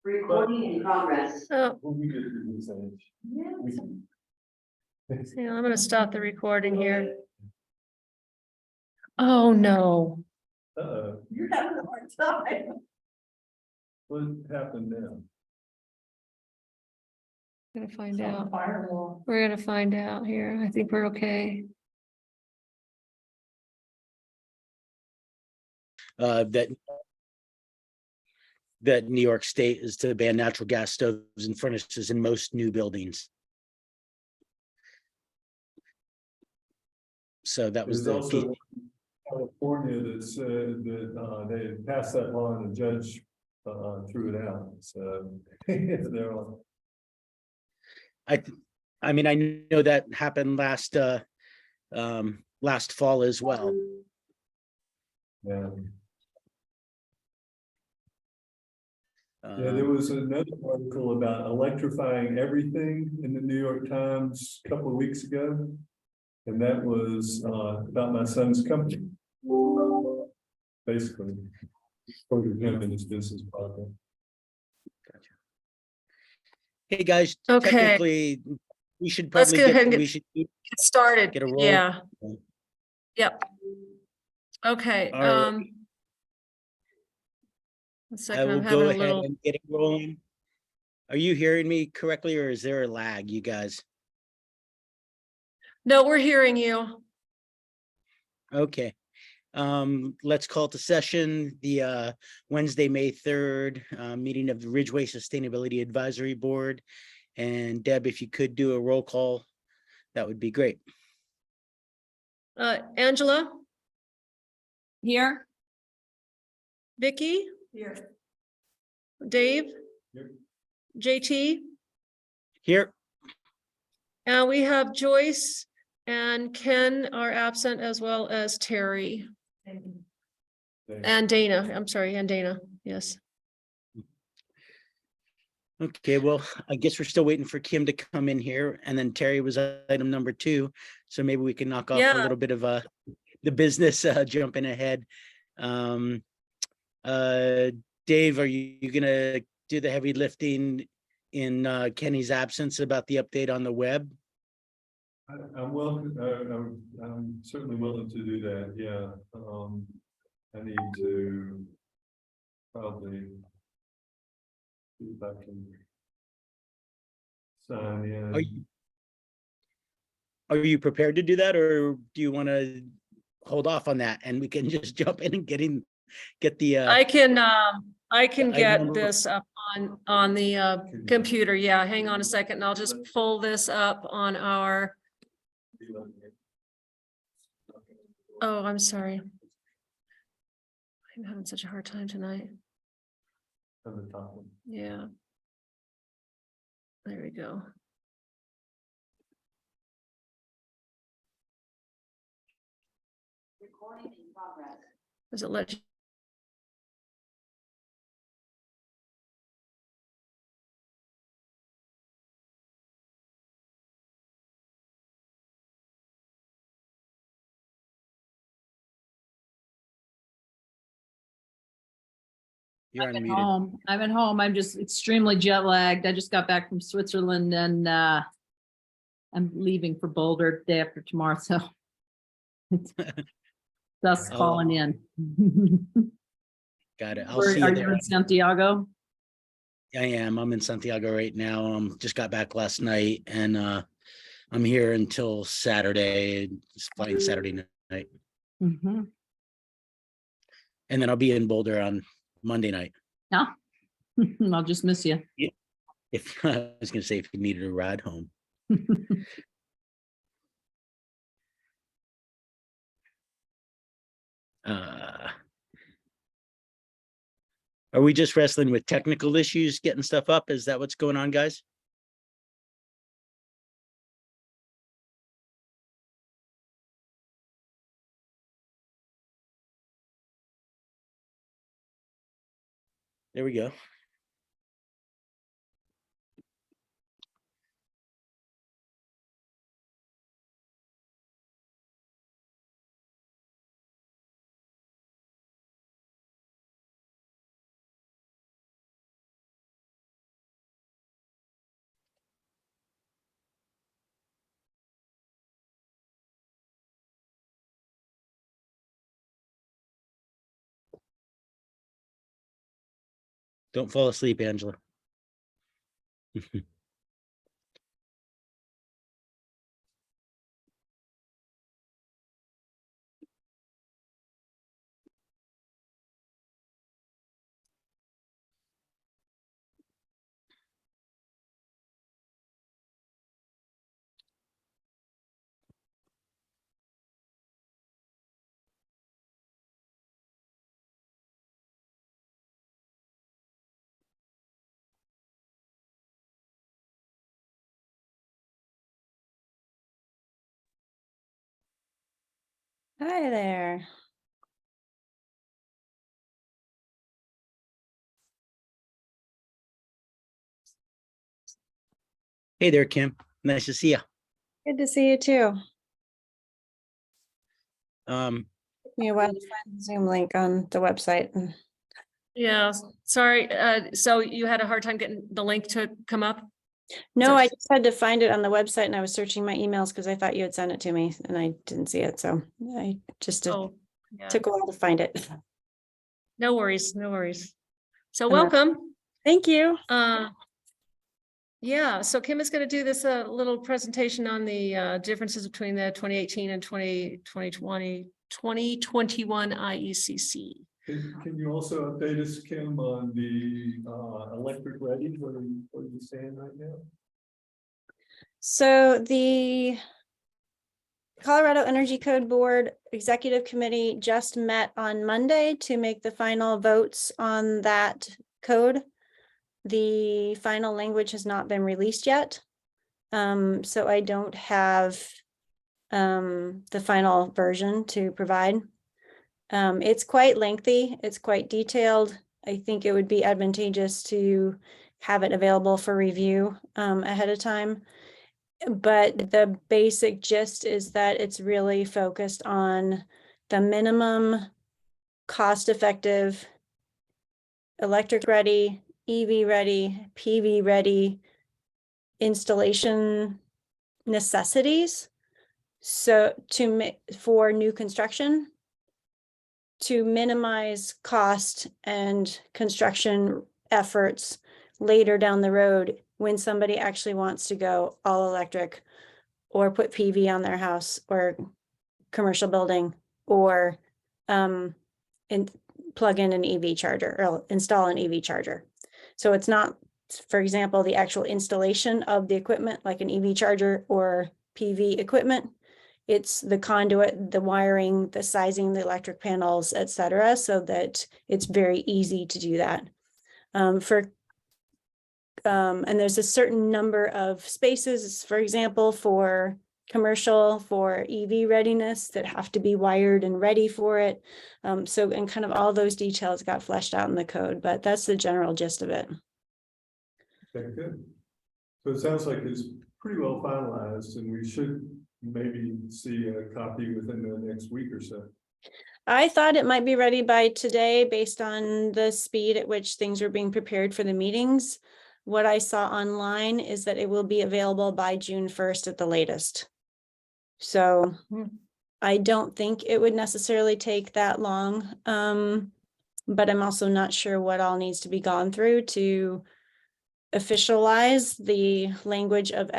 Recording in progress. Oh, Well, we could do this age. We can- yeah, I'm gonna stop the recording here. Oh, no. You're having a hard time. What happened now? Gonna find out. Firewall. We're gonna find out here. I think we're okay. That New York State is to ban natural gas stoves and furnaces in most new buildings. So that was There's the also California that said that they had passed that law and the judge threw it out. So they're all. I mean, I know that happened last fall as well. Yeah. Yeah, there was another article about electrifying everything in the New York Times a couple of weeks ago. And that was about my son's company. Basically, quoted him in his business project. Hey, guys, Okay. technically, we should Let's probably go ahead and we should Get started. get a roll. Yeah. Yep. Okay, All right. one I second, will I'm go having a ahead little, and get it rolling. Are you hearing me correctly, or is there a lag, you guys? no, we're hearing you. Okay. Let's call to session the Wednesday, May 3rd meeting of the Ridgway Sustainability Advisory Board. And Deb, if you could do a roll call, that would be great. Angela, Here. Vicky, Here. Dave, Here. JT, Here, and we have Joyce and Ken are absent, as well as Terry and Dana. I'm sorry, and Dana. Yes. okay, well, I guess we're still waiting for Kim to come in here, and then Terry was item number 2. So maybe we can knock off a Yeah. little bit of the business jumping ahead. Dave, are you gonna do the heavy lifting in Kenny's absence about the update on the web? I'm welcome. I'm certainly willing to do that. Yeah. I need to probably see if I can sign in. Are you prepared to do that, or do you want to hold off on that and we can just jump in and get the I can item get number- this up on the computer. Yeah, hang on a second, and I'll just pull this up on our, oh, I'm sorry. I'm having such a hard time tonight. On the top one. Yeah. There we go. Recording in progress. Does it let you? You're I'm at unmuted. home. I'm at home. I'm just extremely jet lagged. I just got back from Switzerland and I'm leaving for Boulder day after tomorrow, so thus Oh. calling in. Got it. I'll Where see are you you there. in Santiago? I am. I'm in Santiago right now. Just got back last night, and I'm here until Saturday. Just flying Saturday night, Mhm. and then I'll be in Boulder on Monday night. No, I'll just miss you. If I was gonna say if you needed a ride home. Are we just wrestling with technical issues, getting stuff up? Is that what's going on, guys? There we go. Don't fall asleep, Angela. Hi there. Hey there, Kim. Nice to see you. Good to see you too. Um, Took me a while to find the Zoom link on the website. Yeah, sorry. So you had a hard time getting the link to come up? No, I just had to find it on the website and I was searching my emails because I thought you had sent it to me and I didn't see it. So I just Oh, yeah. took a while to find it. No worries, no worries. So Uh, welcome. Thank you. Yeah, so Kim is going to do this little presentation on the differences between the 2018 and 2021 IECC. Can you also update us, Kim, on the electric ready, where you stand right now? So the Colorado Energy Code Board Executive Committee just met on Monday to make the final votes on that code. The final language has not been released yet. So I don't have the final version to provide. It's quite lengthy, it's quite detailed. I think it would be advantageous to have it available for review ahead of time. But the basic gist is that it's really focused on the minimum cost-effective, electric ready, EV ready, PV ready installation necessities. So for new construction, to minimize cost and construction efforts later down the road when somebody actually wants to go all electric or put PV on their house or commercial building or plug in an EV charger or install an EV charger. So it's not, for example, the actual installation of the equipment like an EV charger or PV equipment. It's the conduit, the wiring, the sizing, the electric panels, etc., so that it's very easy to do that. And there's a certain number of spaces, for example, for commercial, for EV readiness that have to be wired and ready for it. And kind of all those details got fleshed out in the code, but that's the general gist of it. Okay, good. So it sounds like it's pretty well finalized and we should maybe see a copy within the next week or so. I thought it might be ready by today based on the speed at which things are being prepared for the meetings. What I saw online is that it will be available by June 1st at the latest. So I don't think it would necessarily take that long. But I'm also not sure what all needs to be gone through to officialize the language of,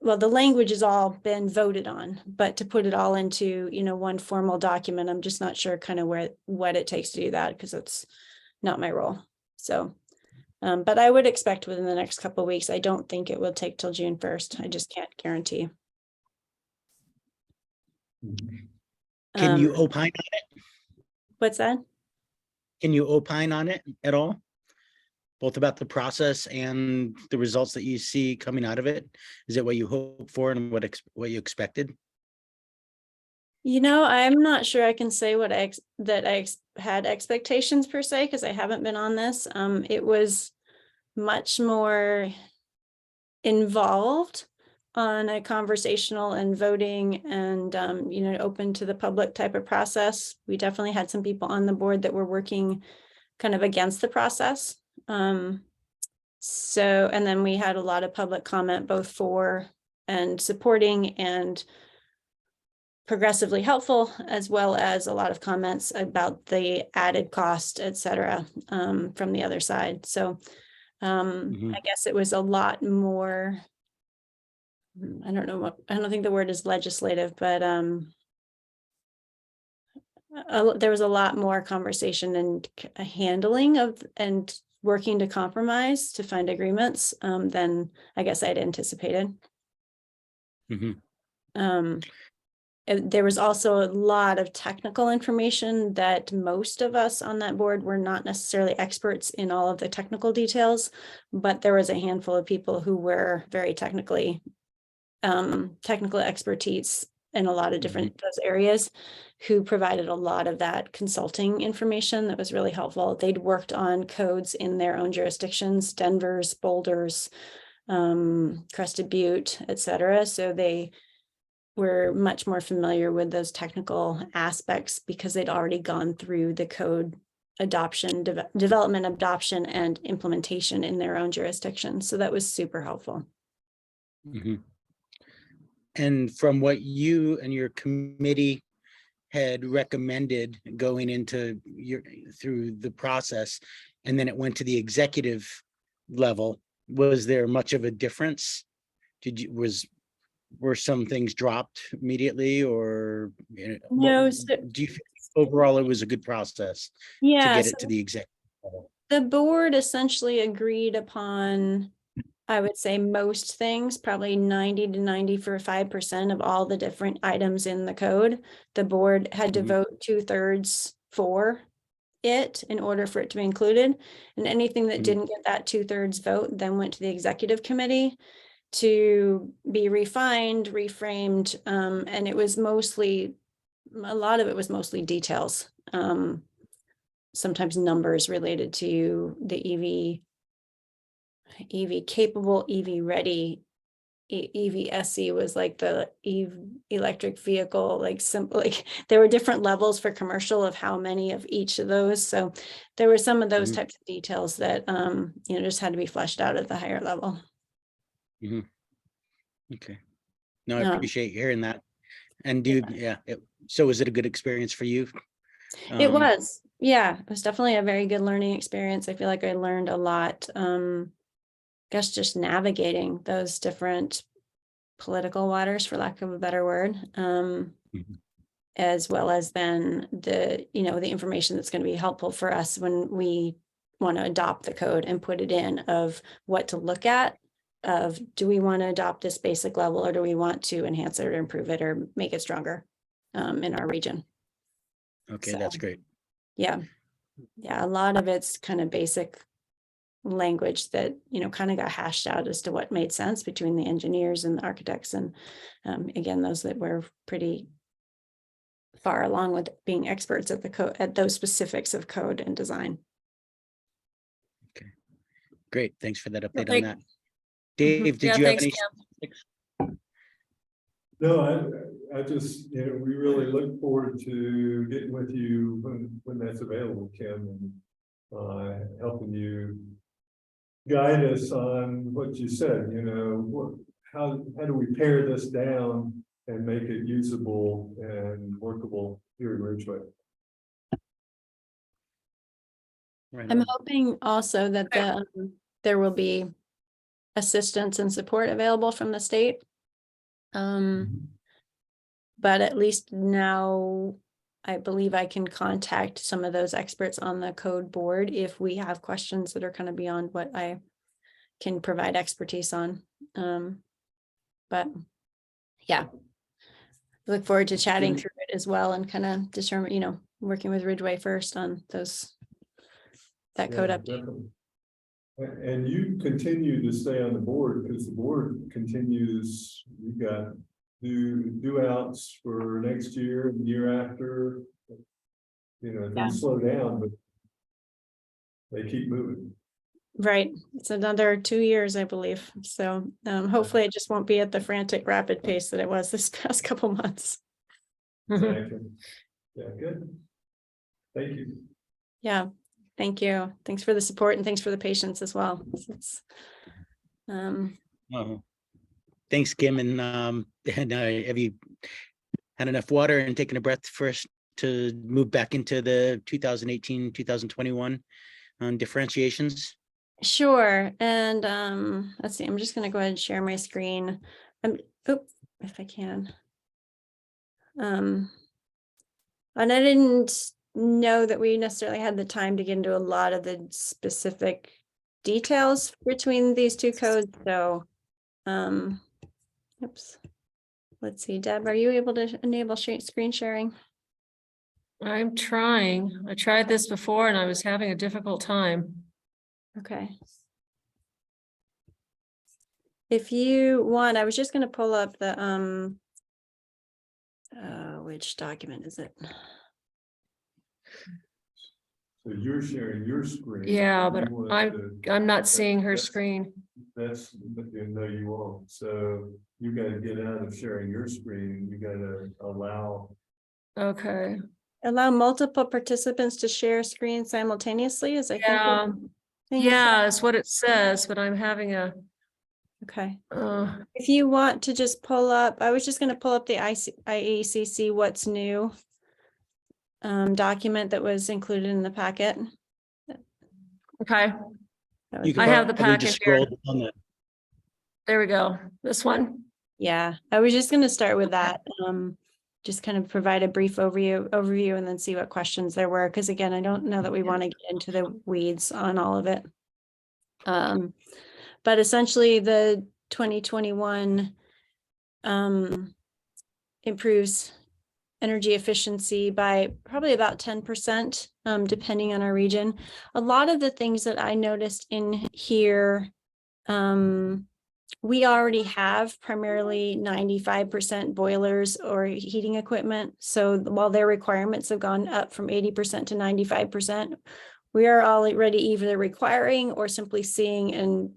well, the language has all been voted on, but to put it all into, one formal document, I'm just not sure kind of what it takes to do that because it's not my role. So, but I would expect within the next couple of weeks. I don't think it will take till June 1st. I just can't guarantee. can you opine on it? What's that? Can you opine on it at all? Both about the process and the results that you see coming out of it? Is it what you hoped for and what you expected? I'm not sure I can say what I had expectations per se, because I haven't been on this. It was much more involved on a conversational and voting and, open to the public type of process. We definitely had some people on the board that were working kind of against the process. And then we had a lot of public comment, both for and supporting and progressively helpful, as well as a lot of comments about the added cost, et cetera, from the other side. So Mhm. I guess it was a lot more, I don't know what, I don't think the word is legislative, but there was a lot more conversation and handling of and working to compromise to find agreements than I guess I'd anticipated. Mhm. There was also a lot of technical information that most of us on that board were not necessarily experts in all of the technical details, but there was a handful of people who were very technical expertise in a lot of different those areas, who provided a lot of that consulting information that was really helpful. They'd worked on codes in their own jurisdictions, Denver's, Boulder's, Crested Butte, et cetera. So they were much more familiar with those technical aspects because they'd already gone through the code adoption, development, adoption, and implementation in their own jurisdiction. So that was super helpful. Mhm. And from what you and your committee had recommended going into through the process, and then it went to the executive level, was there much of a difference? Were some things dropped immediately, or No, so, do you feel overall it was a good process to yeah, get so it to the executive level? the board essentially agreed upon, I would say, most things, probably 90 to 95% of all the different items in the code. The board had to Mhm. vote 2/3 for it in order for it to be included. And anything that Mhm. didn't get that 2/3 vote then went to the executive committee to be refined, reframed, and it was mostly, a lot of it was mostly details. Sometimes numbers related to the EV capable, EV ready. EVSE was like the electric vehicle, like simple, like there were different levels for commercial of how many of each of those. So there were some of those Mhm. types of details that, just had to be fleshed out at the higher level. Mhm. Okay. No, I Um, appreciate hearing that. And so was it a good experience for you? It was, yeah, it was definitely a very good learning experience. I feel like I learned a lot. Guess just navigating those different political waters, for lack of a better word. Mhm. As well as then the information that's going to be helpful for us when we want to adopt the code and put it in, of what to look at, of do we want to adopt this basic level, or do we want to enhance it or improve it or make it stronger in our region. Okay, So, that's great. yeah, a lot of it's kind of basic language that kind of got hashed out as to what made sense between the engineers and the architects, and again, those that were pretty far along with being experts at the code, at those specifics of code and design. Great. Thanks for that update on Thank- that. Dave, did Yeah, you have thanks, any? No, I just, we really look forward to getting with you when that's available, Kim, and helping you guide us on what you said, how do we pare this down and make it usable and workable here in Ridgway? Right I'm on. hoping also that there will be assistance and support available from the state. But at least now I believe I can contact some of those experts on the code board if we have questions that are kind of beyond what I can provide expertise on. But yeah, look forward to chatting through it as well and kind of determine, working with Ridgway first on that code update. Definitely. And you continue to stay on the board because the board continues, you've got due outs for next year and the year after. Things slow down, but they keep moving. Right. It's another 2 years, I believe. So hopefully it just won't be at the frantic, rapid pace that it was this past couple months. Exactly. Yeah, good. Thank you. Yeah, thank you. Thanks for the support and thanks for the patience as well. Thanks, Kim, and have you had enough water and taken a breath first to move back into the 2018, 2021 differentiations? Sure, and let's see, I'm just gonna go ahead and share my screen. If I can. And I didn't know that we necessarily had the time to get into a lot of the specific details between these two codes, so oops. Let's see, Deb, are you able to enable screen sharing? I'm trying. I tried this before and I was having a difficult time. Okay. If you want, I was just going to pull up the which document is it? So you're sharing your screen. Yeah, but You want I'm not seeing her that's- screen. That's, no, you won't. So you gotta get out of sharing your screen. You gotta allow. Okay. Allow multiple participants to share screen simultaneously, as I think. Yeah. Thing Yeah, that's what it says, but I'm having a, Okay. uh, If you want to just pull up, I was just going to pull up the IACC What's New document that was included in the packet. okay, That You was- can I have the probably packet just here. scroll on the, There we go. This one. Yeah, I was just going to start with that. Just kind of provide a brief overview and then see what questions there were. Because again, I don't know that we want to get into the weeds on all of it. But essentially the 2021 improves energy efficiency by probably about 10%, depending on our region. A lot of the things that I noticed in here, we already have primarily 95% boilers or heating equipment. So while their requirements have gone up from 80% to 95%, we are already either requiring or simply seeing, and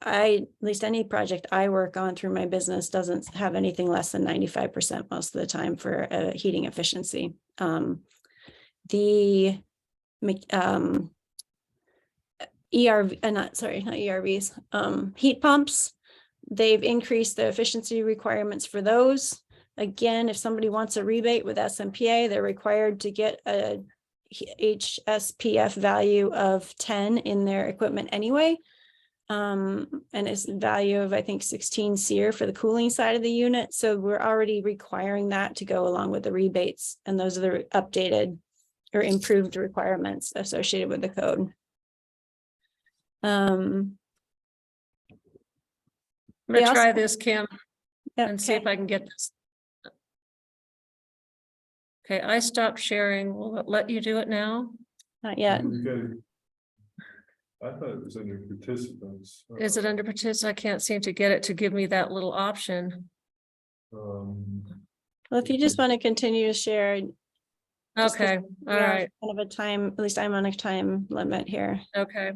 at least any project I work on through my business doesn't have anything less than 95% most of the time for heating efficiency. The ERV, not ERVs, heat pumps, they've increased the efficiency requirements for those. Again, if somebody wants a rebate with SMPA, they're required to get a HSPF value of 10 in their equipment anyway. And it's value of, I think, 16 SEER for the cooling side of the unit. So we're already requiring that to go along with the rebates. And those are the updated or improved requirements associated with the code. I'm They gonna also- try this, Kim, and see Okay. if I can get this. Okay, I stopped sharing. Will it let you do it now? Not yet. You gotta- I thought it was under participants. Is it under participants? I can't seem to get it to give me that little option. Um, Well, if you just want to continue to share. Just 'cause Okay, we all are right, Kind of a time, at least I'm on a time limit here. okay.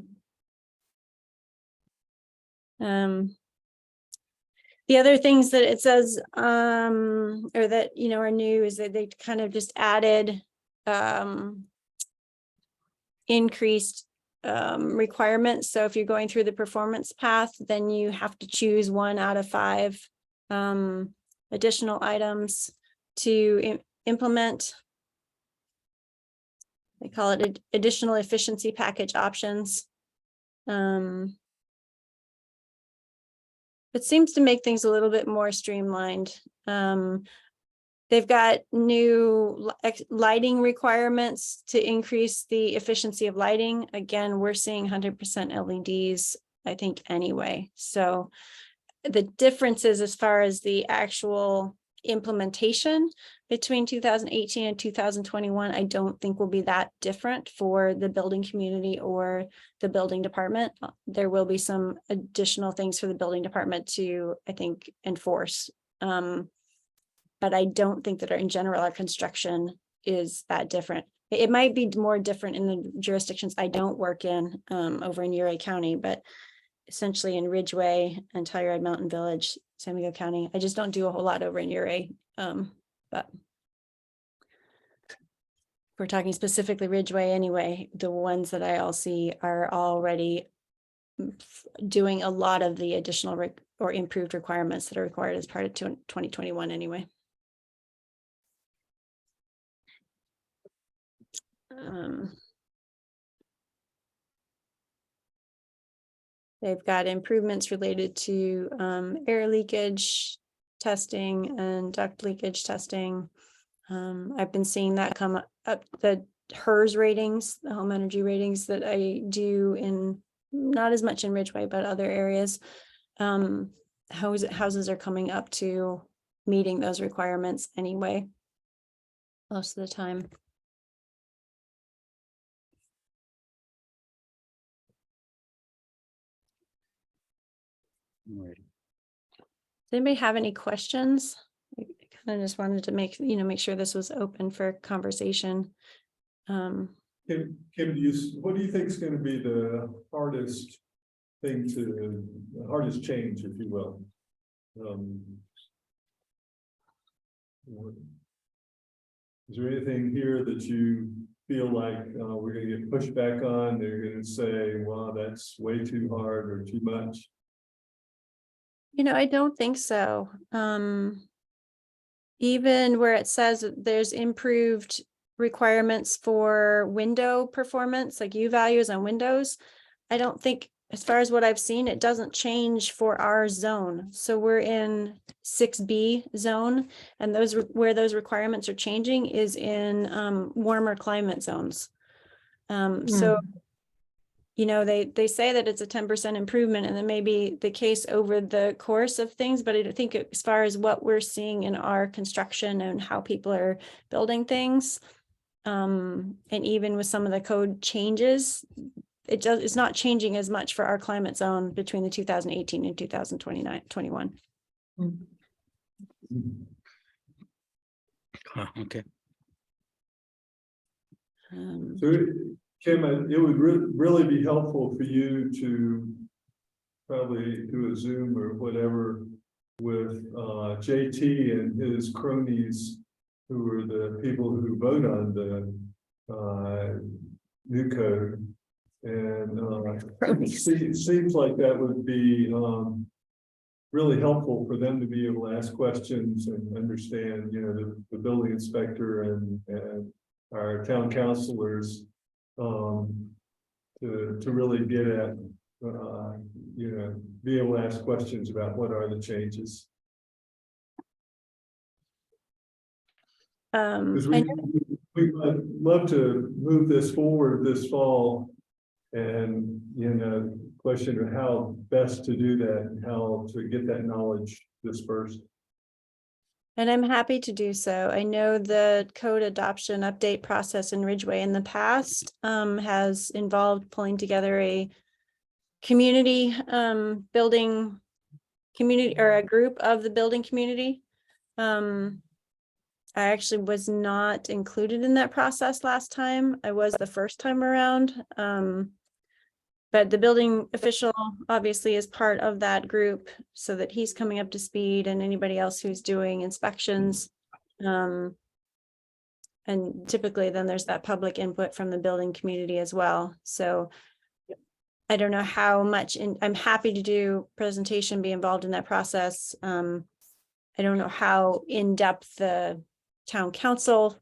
The other things that it says, or that, are new is that they kind of just added, increased, requirements. So if you're going through the performance path, then you have to choose 1 out of 5, additional items to implement. They call it additional efficiency package options. It seems to make things a little bit more streamlined. They've got new lighting requirements to increase the efficiency of lighting. Again, we're seeing 100% LEDs, I think, anyway. So the differences as far as the actual implementation between 2018 and 2021, I don't think will be that different for the building community or the building department. There will be some additional things for the building department to, I think, enforce. But I don't think that in general, our construction is that different. It might be more different in the jurisdictions I don't work in, over in Uray County, but essentially in Ridgway and Telluride Mountain Village, San Diego County. I just don't do a whole lot over in Uray. But if we're talking specifically Ridgway anyway, the ones that I all see are already doing a lot of the additional or improved requirements that are required as part of 2021 anyway. They've got improvements related to air leakage testing and duct leakage testing. I've been seeing that come up, the HERS ratings, the home energy ratings that I do in, not as much in Ridgway, but other areas. Houses are coming up to meeting those requirements anyway, most of the time. Right. Does anybody have any questions? I kind of just wanted to make sure this was open for conversation. Kim, what do you think is going to be the hardest the hardest change, if you will? Is there anything here that you feel like we're going to get pushed back on? They're going to say, wow, that's way too hard or too much? I don't think so. Even where it says that there's improved requirements for window performance, like U values on windows, I don't think, as far as what I've seen, it doesn't change for our zone. So we're in 6B zone, and where those requirements are changing is in warmer climate zones. So they say that it's a 10% improvement, and that may be the case over the course of things, but I think as far as what we're seeing in our construction and how people are building things, and even with some of the code changes, it's not changing as much for our climate zone between the 2018 and 2021. Okay. So, Kim, it would really be helpful for you to probably do a Zoom or whatever with JT and his cronies, who are the people who vote on the new code. And it seems like that would be really helpful for them to be able to ask questions and understand, the building inspector and our town councilors, to really get at, be able to ask questions about what are the changes. Because we'd love to move this forward this fall, and question of how best to do that and how to get that knowledge dispersed. And I'm happy to do so. I know the code adoption update process in Ridgway in the past has involved pulling together a community building community, or a group of the building community. I actually was not included in that process last time. I was the first time around. But the building official obviously is part of that group, so that he's coming up to speed, and anybody else who's doing inspections. And typically then there's that public input from the building community as well. So I don't know how much, I'm happy to do presentation, be involved in that process. I don't know how in-depth the town council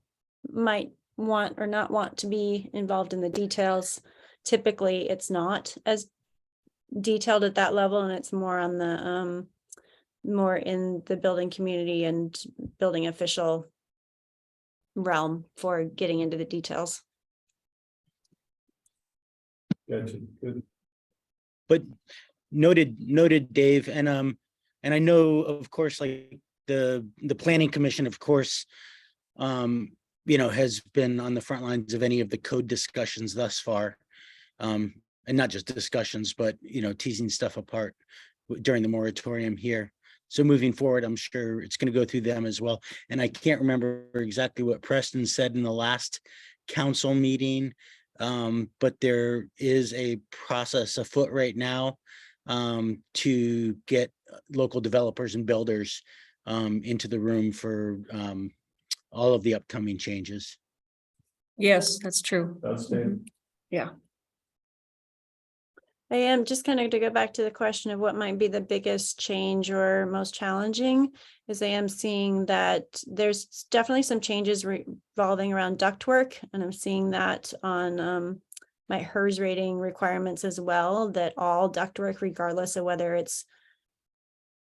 might want or not want to be involved in the details. Typically, it's not as detailed at that level, and it's more on the more in the building community and building official realm for getting into the details. Gotcha. Good. But noted, Dave, and I know, of course, like the planning commission, of course, has been on the front lines of any of the code discussions thus far. And not just discussions, but, teasing stuff apart during the moratorium here. So moving forward, I'm sure it's going to go through them as well. And I can't remember exactly what Preston said in the last council meeting, but there is a process afoot right now to get local developers and builders into the room for all of the upcoming changes. Yes, that's true. Outstanding. Yeah. I am just kind of to go back to the question of what might be the biggest change or most challenging, is I am seeing that there's definitely some changes revolving around ductwork, and I'm seeing that on my HERS rating requirements as well, that all ductwork, regardless of whether it's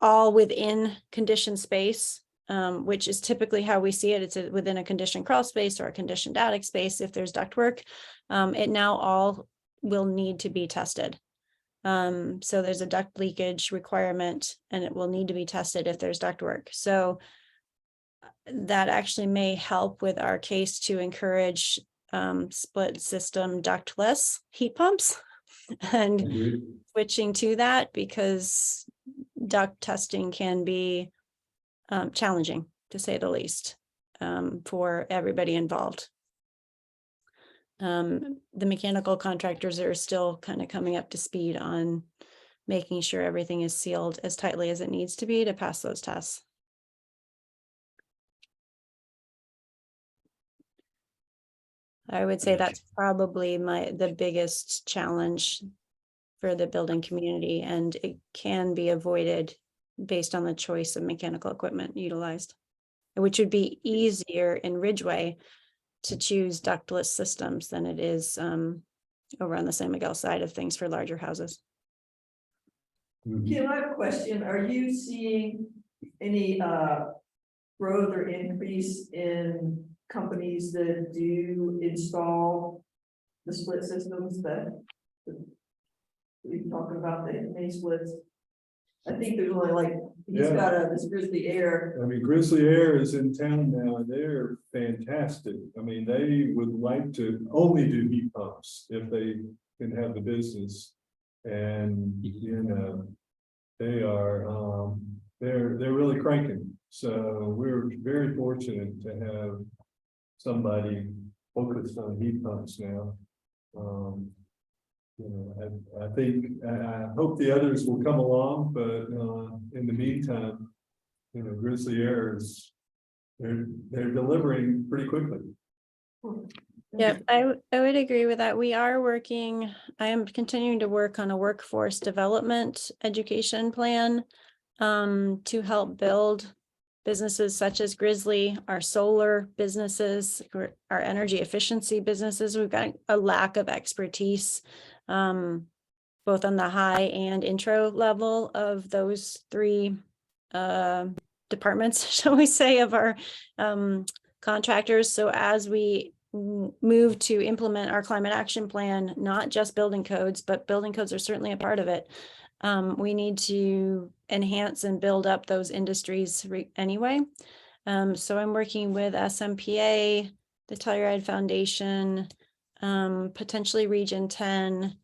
all within conditioned space, which is typically how we see it. It's within a conditioned crawl space or a conditioned attic space. If there's ductwork, it now all will need to be tested. So there's a duct leakage requirement, and it will need to be tested if there's ductwork. So that actually may help with our case to encourage split system ductless heat pumps and Agreed. switching to that, because duct testing can be challenging, to say the least, for everybody involved. The mechanical contractors are still kind of coming up to speed on making sure everything is sealed as tightly as it needs to be to pass those tests. I would say Gotcha. that's probably the biggest challenge for the building community, and it can be avoided based on the choice of mechanical equipment utilized, which would be easier in Ridgway to choose ductless systems than it is over on the San Miguel side of things for larger houses. Mhm. Kim, I have a question. Are you seeing any growth or increase in companies that do install the split systems that we've talked about, the main splits? I think there's only like, he's Yeah. got this Grizzly Air. I mean, Grizzly Air is in town now, and they're fantastic. I mean, they would like to only do heat pumps if they can have the business. And, you know, they are, they're really cranking. So we're very fortunate to have somebody focused on heat pumps now. You know, I think, I hope the others will come along, but in the meantime, you know, Grizzly Air is, they're delivering pretty quickly. Yeah, I would agree with that. We are working, I am continuing to work on a workforce development education plan to help build businesses such as Grizzly, our solar businesses, our energy efficiency businesses. We've got a lack of expertise, both on the high and intro level of those three departments, shall we say, of our contractors. So as we move to implement our climate action plan, not just building codes, but building codes are certainly a part of it. We need to enhance and build up those industries anyway. So I'm working with SMPA, the Telluride Foundation, potentially Region 10,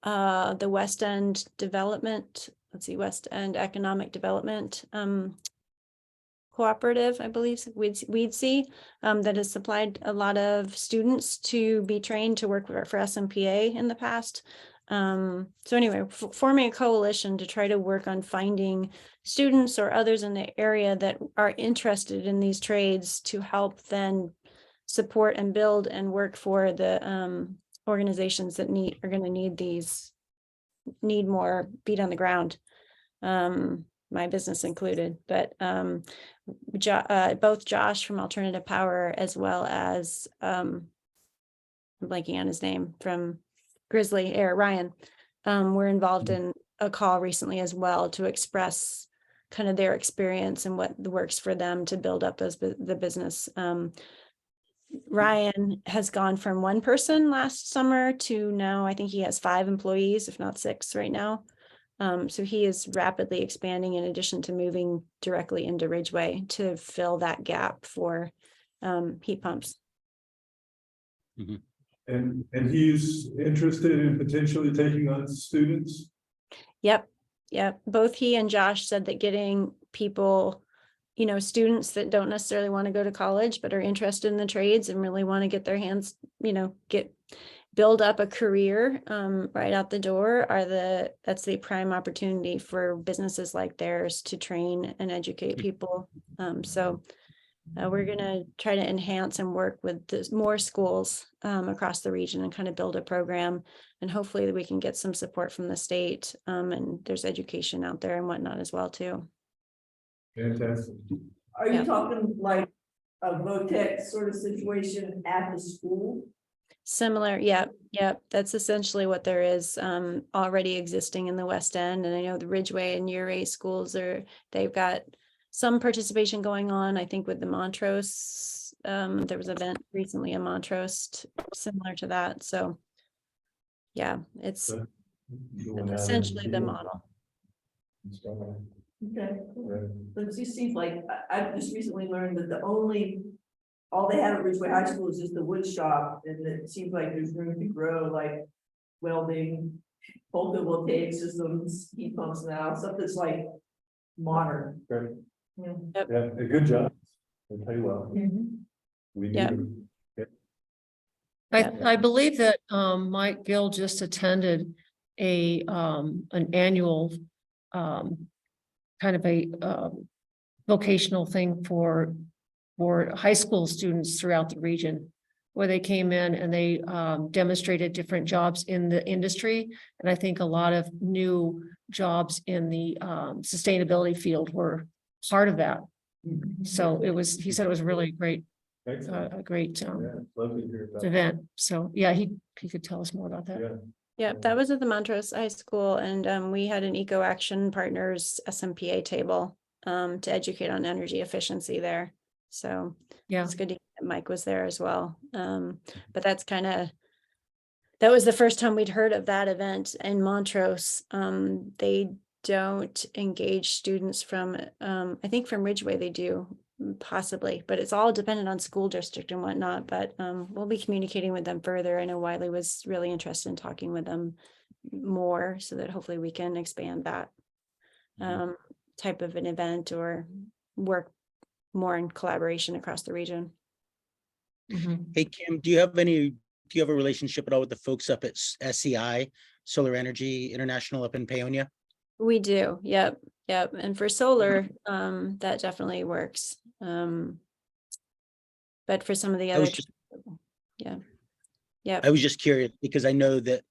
the West End Development, West End Economic Development Cooperative, I believe, Weedsea, that has supplied a lot of students to be trained to work for SMPA in the past. So anyway, forming a coalition to try to work on finding students or others in the area that are interested in these trades to help then support and build and work for the organizations that are going to need more feet on the ground, my business included. But both Josh from Alternative Power as well as I'm blanking on his name from Grizzly Air, Ryan, were involved in a call recently as well to express kind of their experience and what works for them to build up the business. Ryan has gone from one person last summer to now I think he has 5 employees, if not 6 right now. So he is rapidly expanding, in addition to moving directly into Ridgway to fill that gap for heat pumps. And he's interested in potentially taking on students. Yep. Both he and Josh said that getting people, students that don't necessarily want to go to college, but are interested in the trades and really want to get their hands, build up a career right out the door, that's the prime opportunity for businesses like theirs to train and educate people. So we're gonna try to enhance and work with more schools across the region and kind of build a program. And hopefully that we can get some support from the state, and there's education out there and whatnot as well too. Fantastic. Are you Yeah. talking like a VOTEC sort of situation at the school? Similar, yep. That's essentially what there is already existing in the West End. And I know the Ridgway and Uriay schools they've got some participation going on, I think with the Montrose. There was an event recently in Montrose similar to that. So yeah, it's essentially the model. Okay. But it just seems like, I've just recently learned that all they have at Ridgway High School is just the wood shop, and it seems like there's room to grow, like welding, photovoltaic systems, heat pumps now, stuff that's like modern. Great. Yeah. Yeah, a good job. They pay well. We Yeah. do. I believe that Mike Gill just attended an annual kind of a vocational thing for high school students throughout the region, where they came in and they demonstrated different jobs in the industry. And I think a lot of new jobs in the sustainability field were part of that. So he said it was really great, Excellent. a great Yeah, love to hear about that. event. So yeah, he could tell us more about that. Yeah. Yeah, that was at the Montrose High School, and we had an Eco Action Partners SMPA table to educate on energy efficiency there. So Yeah. it's good to hear that Mike was there as well. But that was the first time we'd heard of that event in Montrose. They don't engage students from, I think from Ridgway they do, possibly, but it's all dependent on school district and whatnot. But we'll be communicating with them further. I know Wiley was really interested in talking with them more, so that hopefully we can expand that type of an event or work more in collaboration across the region. Hey, Kim, do you have a relationship at all with the folks up at SCI, Solar Energy International up in Paonia? We do, yep. And for solar, that definitely works. But for some of the I other, was just, yeah, I was just curious because I know that,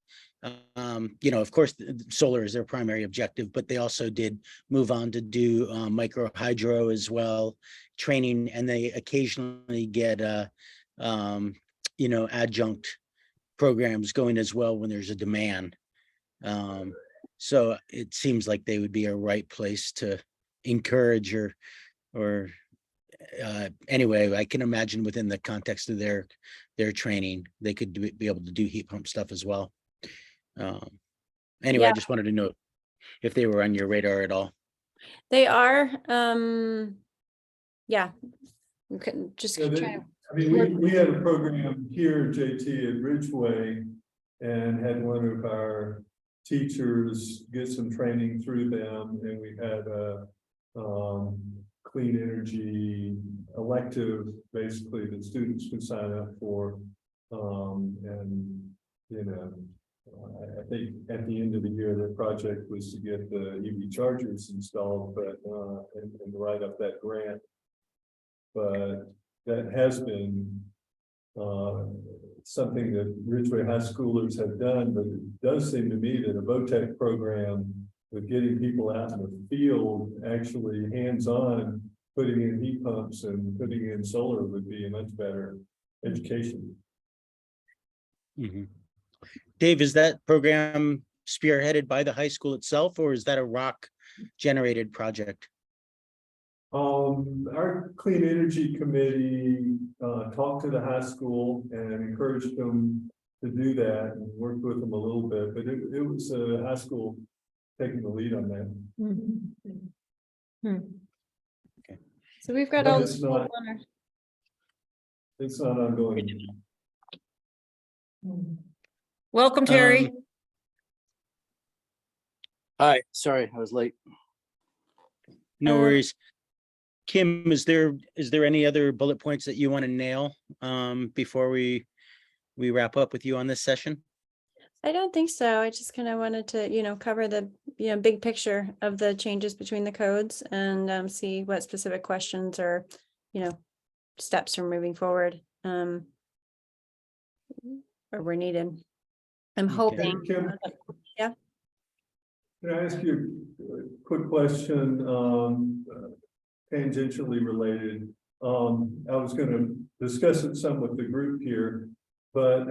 of course, solar is their primary objective, but they also did move on to do micro hydro as well, training, and they occasionally get, adjunct programs going as well when there's a demand. So it seems like they would be a right place to encourage or anyway, I can imagine within the context of their training, they could be able to do heat pump stuff as well. Anyway, Yeah. I just wanted to know if they were on your radar at all. they are. Yeah, we couldn't just Yeah, try to. I mean, we had a program here, JT, at Ridgway, and had one of our teachers get some training through them, and we had a clean energy elective, basically, that students could sign up for. I think at the end of the year, their project was to get the EV chargers installed, but and write up that grant. But that has been something that Ridgway high schoolers have done, but it does seem to me that a VOTEC program with getting people out in the field, actually hands-on, putting in heat pumps and putting in solar would be a much better education. Dave, is that program spearheaded by the high school itself, or is that a ROC generated project? Our clean energy committee talked to the high school and encouraged them to do that and worked with them a little bit, but it was a high school taking the lead on that. So we've got But all it's this. not- It's not ongoing. Welcome, Terry. Hi, sorry, I was late. No Uh, worries. Kim, is there any other bullet points that you want to nail before we wrap up with you on this session? I don't think so. I just kind of wanted to, cover the, big picture of the changes between the codes and see what specific questions or, steps for moving forward. Or were needed. I'm Okay. hoping. Kim, Yeah. Can I ask you a quick question, tangentially related? I was gonna discuss it some with the group here, but,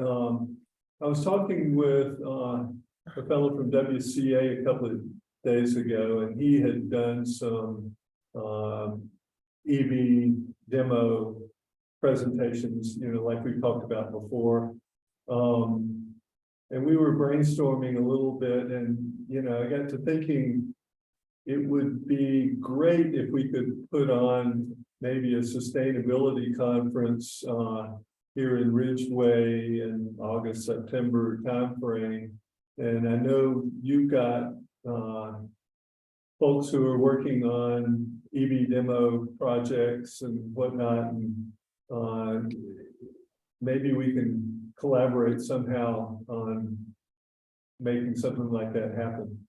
I was talking with, a fellow from WCA a couple of days ago, and he had done some, EV demo presentations, like we talked about before. And we were brainstorming a little bit, and, I got to thinking it would be great if we could put on maybe a sustainability conference, here in Ridgway in August, September timeframe. And I know you've got, folks who are working on EV demo projects and whatnot, and, maybe we can collaborate somehow on making something like that happen.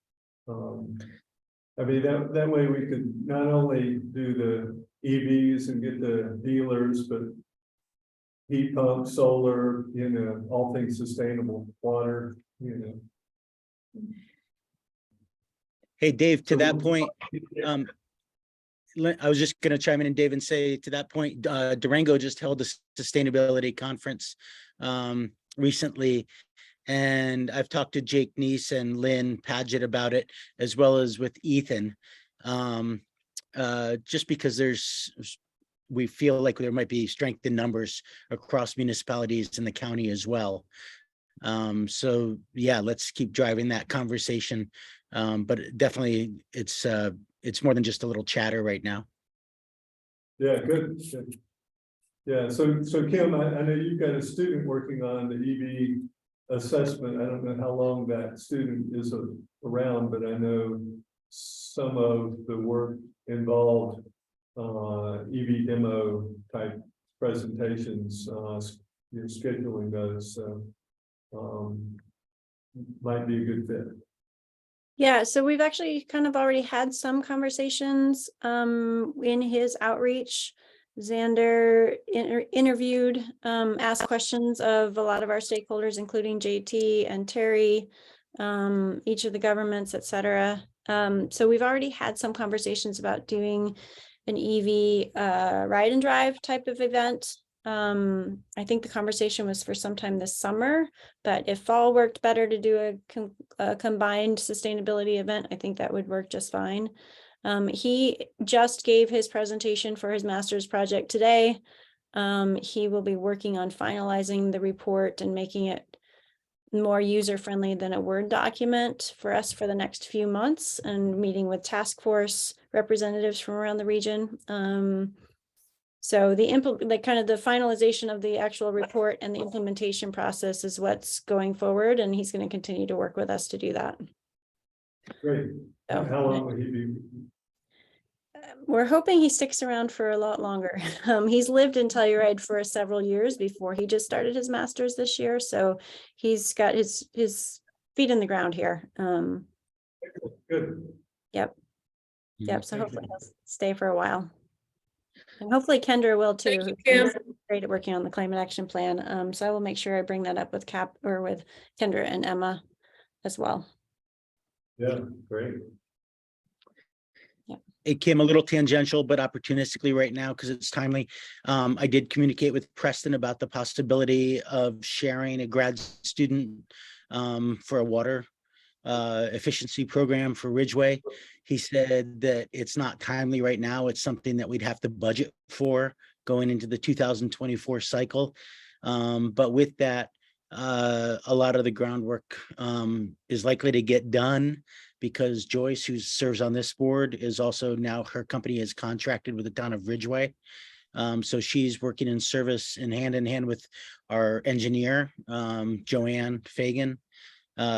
I mean, that way we could not only do the EVs and get the dealers, but heat pumps, solar, all things sustainable, water, Hey, Dave, to So- that point, I was just gonna chime in, and Dave, and say to that point, Durango just held a sustainability conference recently. And I've talked to Jake Neese and Lynn Paget about it, as well as with Ethan. Just because we feel like there might be strength in numbers across municipalities in the county as well. So yeah, let's keep driving that conversation. But definitely it's more than just a little chatter right now. Yeah, good. Yeah, so Kim, I know you've got a student working on the EV assessment. I don't know how long that student is around, but I know some of the work involved EV demo type presentations, scheduling those, so might be a good fit. Yeah, so we've actually kind of already had some conversations in his outreach. Xander interviewed, asked questions of a lot of our stakeholders, including JT and Terry, each of the governments, et cetera. So we've already had some conversations about doing an EV ride and drive type of event. I think the conversation was for sometime this summer, but if fall worked better to do a combined sustainability event, I think that would work just fine. He just gave his presentation for his master's project today. He will be working on finalizing the report and making it more user-friendly than a Word document for us for the next few months, and meeting with task force representatives from around the region. So the kind of the finalization of the actual report and the implementation process is what's going forward, and he's going to continue to work with us to do that. Great. So, How long will he be? we're hoping he sticks around for a lot longer. He's lived in Telluride for several years before he just started his master's this year, so he's got his feet in the ground here. Good. Yep. So Thank hopefully you. he'll stay for a while. And hopefully Kendra will too. Thank you, He's great at working on the climate action plan. So I will make sure I bring that up with with Kendra and Emma as well. Yeah, great. Hey, Kim, a little tangential, but opportunistically right now, because it's timely. I did communicate with Preston about the possibility of sharing a grad student for a water efficiency program for Ridgway. He said that it's not timely right now. It's something that we'd have to budget for going into the 2024 cycle. But with that, a lot of the groundwork is likely to get done, because Joyce, who serves on this board, is also now, her company is contracted with the town of Ridgway. So she's working in service in hand with our engineer, Joanne Fagan.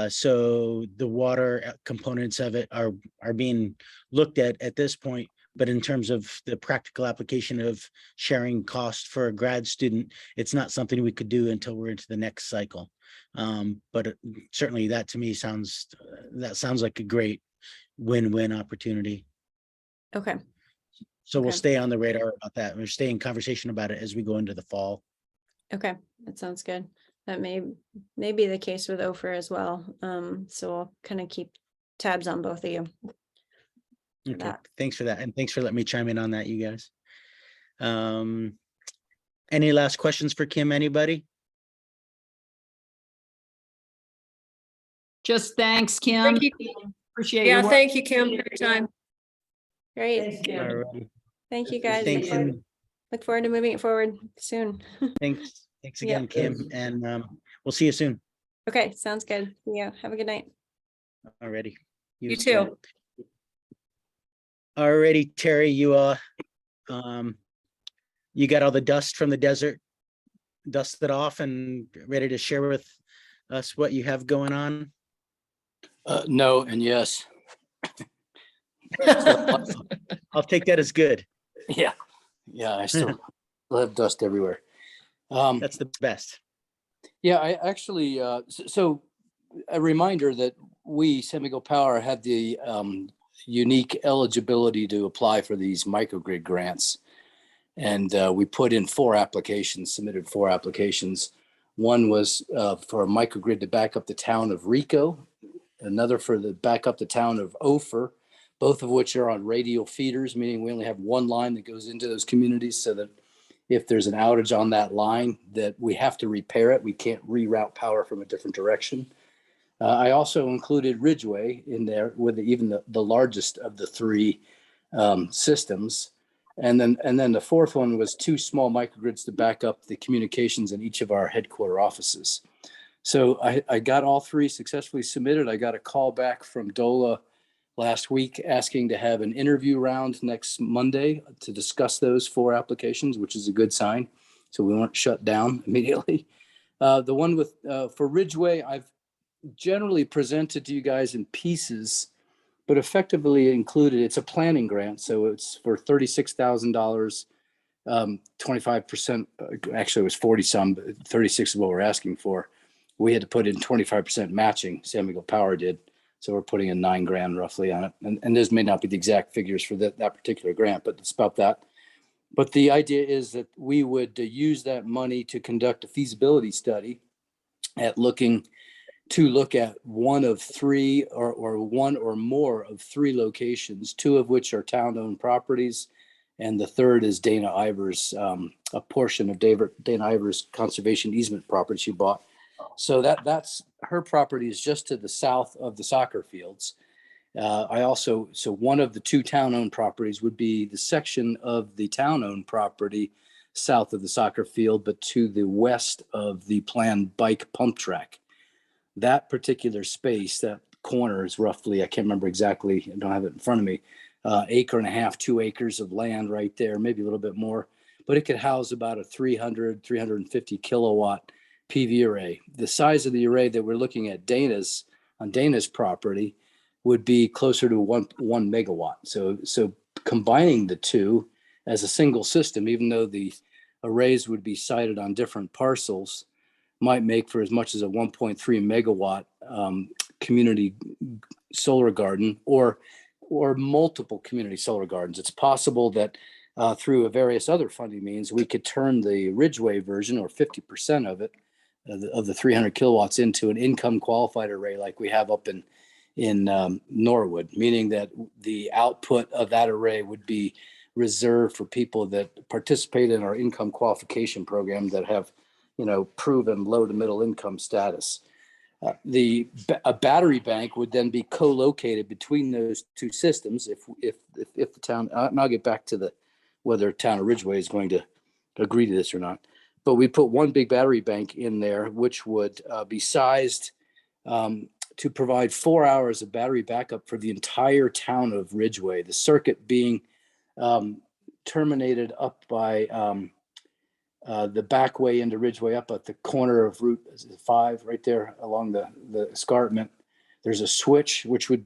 So the water components of it are being looked at this point. But in terms of the practical application of sharing cost for a grad student, it's not something we could do until we're into the next cycle. But certainly that to me sounds like a great win-win opportunity. Okay. So we'll Okay. stay on the radar about that. We'll stay in conversation about it as we go into the fall. Okay, that sounds good. That may be the case with Ophir as well. So we'll kind of keep tabs on both of you. for Okay, that. thanks for that. And thanks for letting me chime in on that, you guys. Any last questions for Kim, anybody? Just thanks, Kim. Thank you. Appreciate Yeah, your work. thank you, Kim, for your time. Great. Thanks, Kim. Alrighty. Thank you, guys. Thanks, and Look forward to moving it forward soon. thanks Yeah. again, Kim, and we'll see you soon. Okay, sounds good. Yeah, have a good night. Already. You too. Alrighty, Terry, you you got all the dust from the desert dusted off and ready to share with us what you have going on? No, and yes. I'll take that as good. Yeah. Yeah. I still have dust everywhere. That's the best. Yeah, I actually, so a reminder that we, San Miguel Power, had the unique eligibility to apply for these microgrid grants. And we put in 4 applications, submitted 4 applications. One was for a microgrid to back up the town of Rico, another for the back up the town of Ophir, both of which are on radial feeders, meaning we only have one line that goes into those communities, so that if there's an outage on that line that we have to repair it, we can't reroute power from a different direction. I also included Ridgway in there with even the largest of the 3 systems. And then the 4th one was 2 small microgrids to back up the communications in each of our headquarter offices. So I got all 3 successfully submitted. I got a call back from DOLA last week asking to have an interview round next Monday to discuss those 4 applications, which is a good sign. So we weren't shut down immediately. The one with for Ridgway, I've generally presented to you guys in pieces, but effectively included, it's a planning grant. So it's for $36,000, 25%, actually it was 40 some, but 36 is what we're asking for. We had to put in 25% matching, San Miguel Power did. So we're putting in $9,000 roughly on it. And those may not be the exact figures for that particular grant, but it's about that. But the idea is that we would use that money to conduct a feasibility study at look at one of 3 or one or more of 3 locations, 2 of which are town-owned properties. And the 3rd is Dana Ivers, a portion of Dana Ivers conservation easement property she bought. So that's her property is just to the south of the soccer fields. So one of the 2 town-owned properties would be the section of the town-owned property south of the soccer field, but to the west of the planned bike pump track. That particular space, that corner is roughly, I can't remember exactly, I don't have it in front of me, 1.5 acres, 2 acres of land right there, maybe a little bit more, but it could house about a 350 kilowatt PV array. The size of the array that we're looking at on Dana's property would be closer to 1 megawatt. So combining the 2 as a single system, even though the arrays would be sited on different parcels, might make for as much as a 1.3 megawatt community solar garden or multiple community solar gardens. It's possible that through various other funding means, we could turn the Ridgway version or 50% of it, of the 300 kilowatts, into an income qualified array like we have up in Norwood, meaning that the output of that array would be reserved for people that participate in our income qualification program that have, proven low to middle income status. A battery bank would then be co-located between those 2 systems if the town, and I'll get back to whether town of Ridgway is going to agree to this or not. But we put one big battery bank in there, which would be sized to provide 4 hours of battery backup for the entire town of Ridgway, the circuit being terminated up by the back way into Ridgway, up at the corner of Route 5, right there along the escarpment. There's a switch which would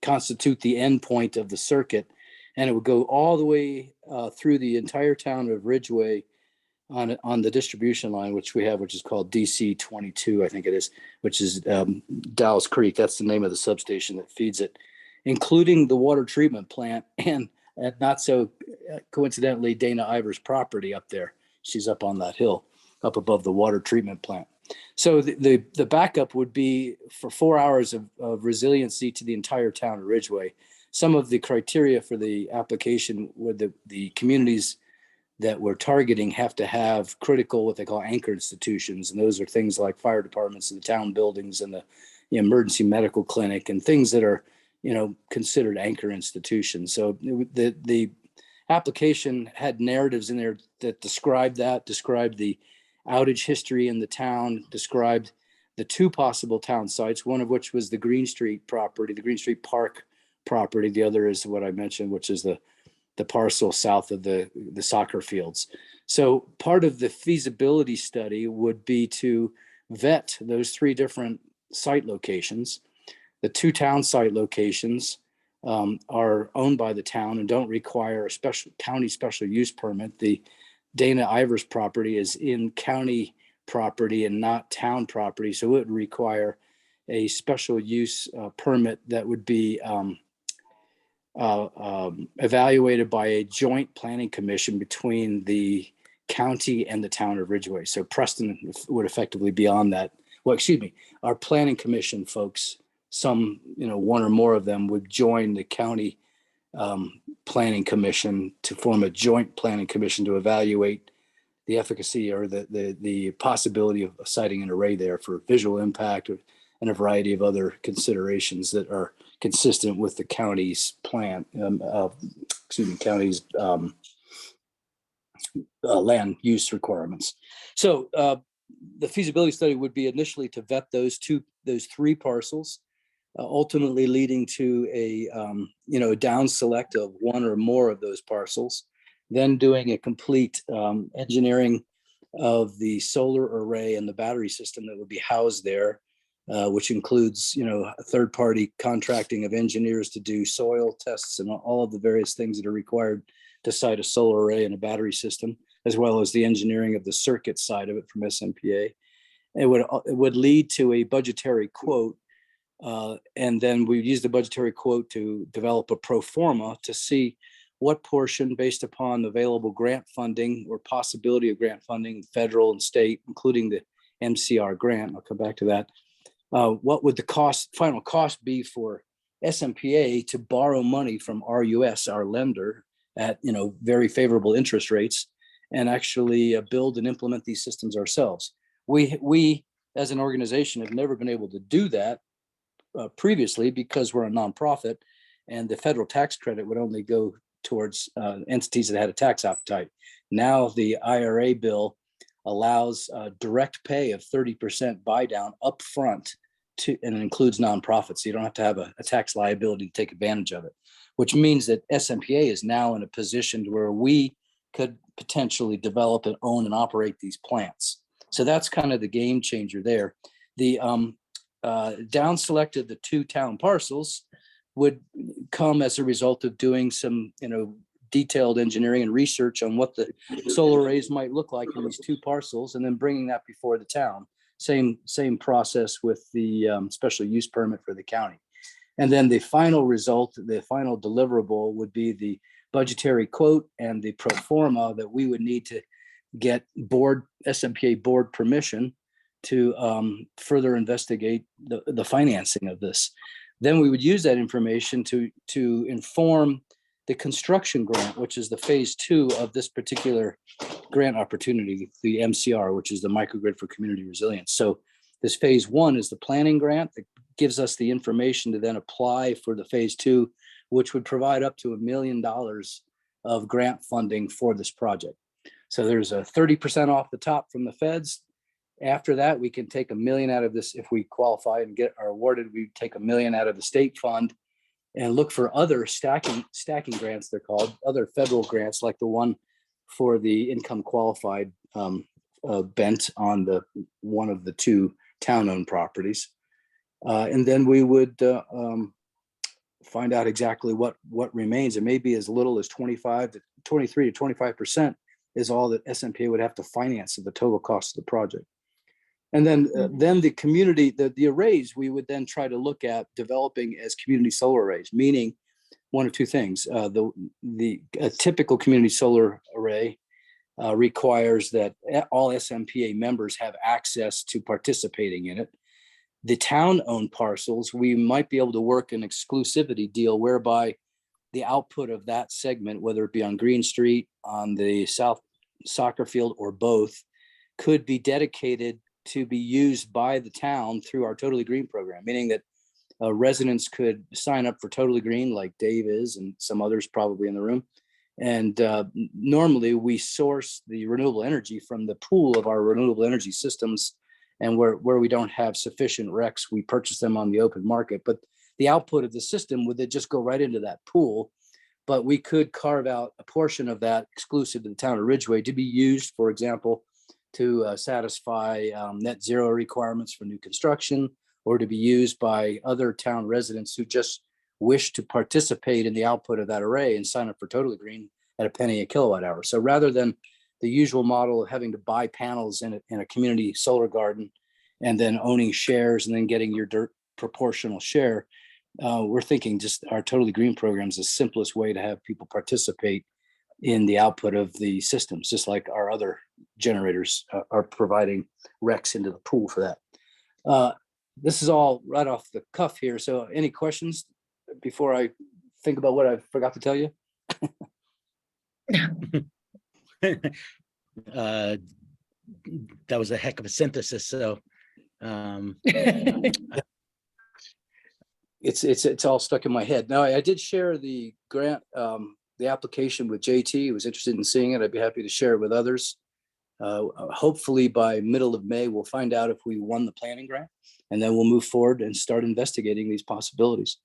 constitute the end point of the circuit, and it would go all the way through the entire town of Ridgway on the distribution line, which we have, which is called DC 22, I think it is, which is Dallas Creek. That's the name of the substation that feeds it, including the water treatment plant and and not so coincidentally, Dana Ivers' property up there. She's up on that hill, up above the water treatment plant. So the backup would be for 4 hours of resiliency to the entire town of Ridgway. Some of the criteria for the application with the communities that we're targeting have to have critical, what they call anchor institutions. And those are things like fire departments and the town buildings and the emergency medical clinic and things that are, considered anchor institutions. So the application had narratives in there that described the outage history in the town, described the two possible town sites, one of which was the Green Street property, the Green Street Park property. The other is what I mentioned, which is the parcel south of the soccer fields. So part of the feasibility study would be to vet those three different site locations. The two town site locations are owned by the town and don't require a special county special use permit. The Dana Ivers property is in county property and not town property, so it would require a special use permit that would be evaluated by a joint planning commission between the county and the town of Ridgway. So Preston would effectively be on that. Well, excuse me, our planning commission folks, some, one or more of them would join the county planning commission to form a joint planning commission to evaluate the efficacy or the possibility of siting an array there for visual impact and a variety of other considerations that are consistent with the county's plan, county's land use requirements. So the feasibility study would be initially to vet those three parcels, ultimately leading to a down select of one or more of those parcels, then doing a complete engineering of the solar array and the battery system that would be housed there, which includes, a third-party contracting of engineers to do soil tests and all of the various things that are required to site a solar array and a battery system, as well as the engineering of the circuit side of it from SMPA. It would lead to a budgetary quote, and then we use the budgetary quote to develop a pro forma to see what portion, based upon available grant funding or possibility of grant funding, federal and state, including the MCR grant, I'll come back to that, what would the final cost be for SMPA to borrow money from RUS, our lender, at very favorable interest rates, and actually build and implement these systems ourselves. We as an organization have never been able to do that previously because we're a nonprofit, and the federal tax credit would only go towards entities that had a tax appetite. Now the IRA bill allows direct pay of 30% buy down up front and it includes nonprofits. So you don't have to have a tax liability to take advantage of it, which means that SMPA is now in a position to where we could potentially develop and own and operate these plants. So that's kind of the game changer there. The down selected the two town parcels would come as a result of doing some, detailed engineering and research on what the solar arrays might look like in these two parcels, and then bringing that before the town. Same process with the special use permit for the county. And then the final result, the final deliverable would be the budgetary quote and the pro forma that we would need to get SMPA board permission to further investigate the financing of this. Then we would use that information to inform the construction grant, which is the phase 2 of this particular grant opportunity, the MCR, which is the microgrid for community resilience. So this phase 1 is the planning grant that gives us the information to then apply for the phase 2, which would provide up to $1 million of grant funding for this project. So there's a 30% off the top from the feds. After that, we can take $1 million out of this. If we qualify and are awarded, we take $1 million out of the state fund and look for other stacking grants, they're called, other federal grants, like the one for the income qualified bent on one of the two town-owned properties. And then we would find out exactly what remains. It may be as little as 23 to 25% is all that SMPA would have to finance of the total cost of the project. And then the community, the arrays, we would then try to look at developing as community solar arrays, meaning one of two things. A typical community solar array requires that all SMPA members have access to participating in it. The town-owned parcels, we might be able to work an exclusivity deal whereby the output of that segment, whether it be on Green Street, on the South Soccer Field, or both, could be dedicated to be used by the town through our Totally Green program, meaning that residents could sign up for Totally Green, like Dave is, and some others probably in the room. And normally we source the renewable energy from the pool of our renewable energy systems. And where we don't have sufficient RECs, we purchase them on the open market. But the output of the system would just go right into that pool. But we could carve out a portion of that exclusive to the town of Ridgway to be used, for example, to satisfy net zero requirements for new construction, or to be used by other town residents who just wish to participate in the output of that array and sign up for Totally Green at $0.01 a kilowatt hour. So rather than the usual model of having to buy panels in a community solar garden and then owning shares and then getting your proportional share, we're thinking just our Totally Green program is the simplest way to have people participate in the output of the systems, just like our other generators are providing RECs into the pool for that. This is all right off the cuff here. So any questions before I think about what I forgot to tell you? That was a heck of a synthesis. So it's all stuck in my head. Now, I did share the grant, the application with JT. He was interested in seeing it. I'd be happy to share it with others. Hopefully by middle of May, we'll find out if we won the planning grant, and then we'll move forward and start investigating these possibilities.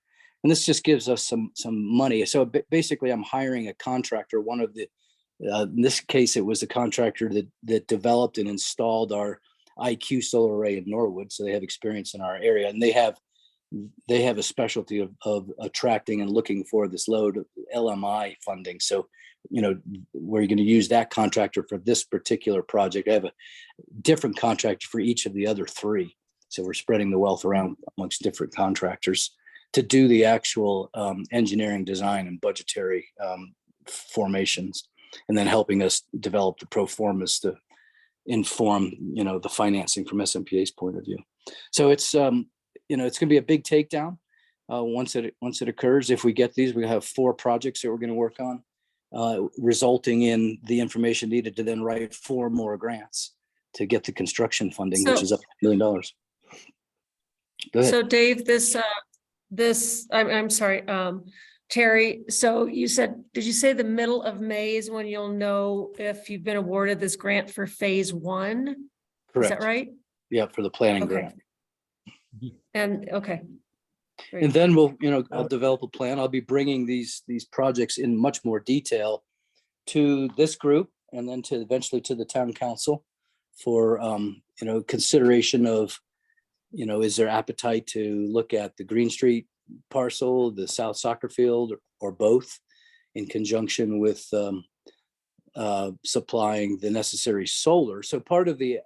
And this just gives us some money. So basically I'm hiring a contractor. One of the, in this case, it was the contractor that developed and installed our IQ solar array in Norwood. So they have experience in our area, and they have a specialty of attracting and looking for this load of LMI funding. So, you know, we're going to use that contractor for this particular project. I have a different contractor for each of the other three. So we're spreading the wealth around amongst different contractors to do the actual engineering design and budgetary formations, and then helping us develop the pro formas to inform, you know, the financing from SMPA's point of view. So it's, you know, it's going to be a big takedown once it occurs. If we get these, we have 4 projects that we're going to work on, resulting in the information needed to then write 4 more grants to get the construction funding, which is up to $1 million. Go ahead. So Dave, I'm sorry, Terry, so you said, did you say the middle of May is when you'll know if you've been awarded this grant for phase 1? Is Correct. that right? Yeah, for the planning Okay. grant. And, okay. Great. And then we'll, you know, I'll develop a plan. I'll be bringing these projects in much more detail to this group, and then to eventually to the town council for, you know, consideration of, you know, is there appetite to look at the Green Street parcel, the South Soccer Field, or both, in conjunction with supplying the necessary solar. So part of the,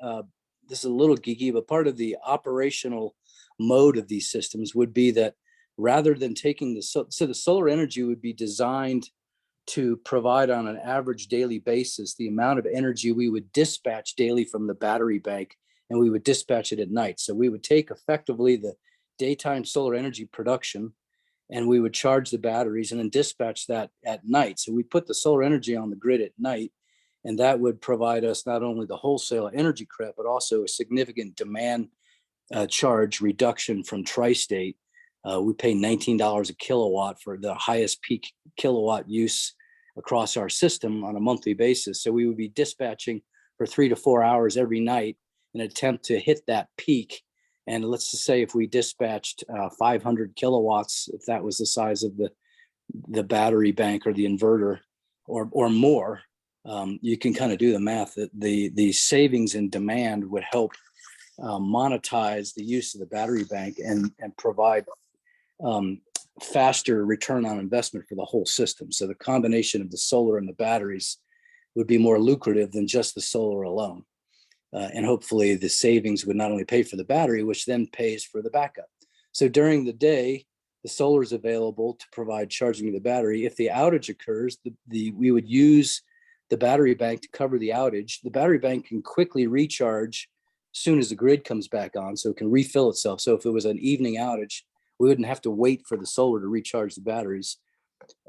this is a little geeky, but part of the operational mode of these systems would be that rather than taking so the solar energy would be designed to provide on an average daily basis the amount of energy we would dispatch daily from the battery bank, and we would dispatch it at night. So we would take effectively the daytime solar energy production, and we would charge the batteries and then dispatch that at night. So we put the solar energy on the grid at night, and that would provide us not only the wholesale energy credit, but also a significant demand charge reduction from Tri-State. We pay $19 a kilowatt for the highest peak kilowatt use across our system on a monthly basis. So we would be dispatching for 3 to 4 hours every night in an attempt to hit that peak. And let's just say if we dispatched 500 kilowatts, if that was the size of the battery bank or the inverter or more, you can kind of do the math that the savings in demand would help monetize the use of the battery bank and provide faster return on investment for the whole system. So the combination of the solar and the batteries would be more lucrative than just the solar alone. And hopefully the savings would not only pay for the battery, which then pays for the backup. So during the day, the solar is available to provide charging of the battery. If the outage occurs, we would use the battery bank to cover the outage. The battery bank can quickly recharge as soon as the grid comes back on, so it can refill itself. So if it was an evening outage, we wouldn't have to wait for the solar to recharge the batteries.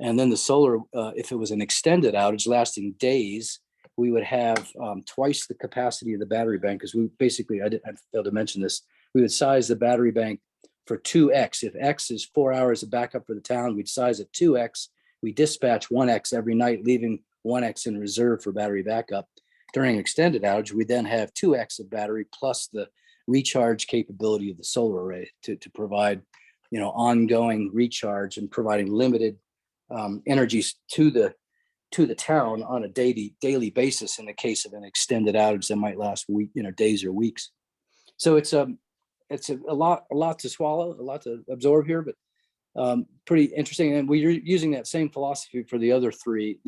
And then the solar, if it was an extended outage lasting days, we would have twice the capacity of the battery bank, because we basically, I failed to mention this, we would size the battery bank for 2x. If X is 4 hours of backup for the town, we'd size it 2x. We dispatch 1x every night, leaving 1x in reserve for battery backup. During extended outage, we then have 2x of battery plus the recharge capability of the solar array to provide, ongoing recharge and providing limited energy to the town on a daily basis in the case of an extended outage that might last days or weeks. So it's a lot to swallow, a lot to absorb here, but pretty interesting. And we're using that same philosophy for the other three,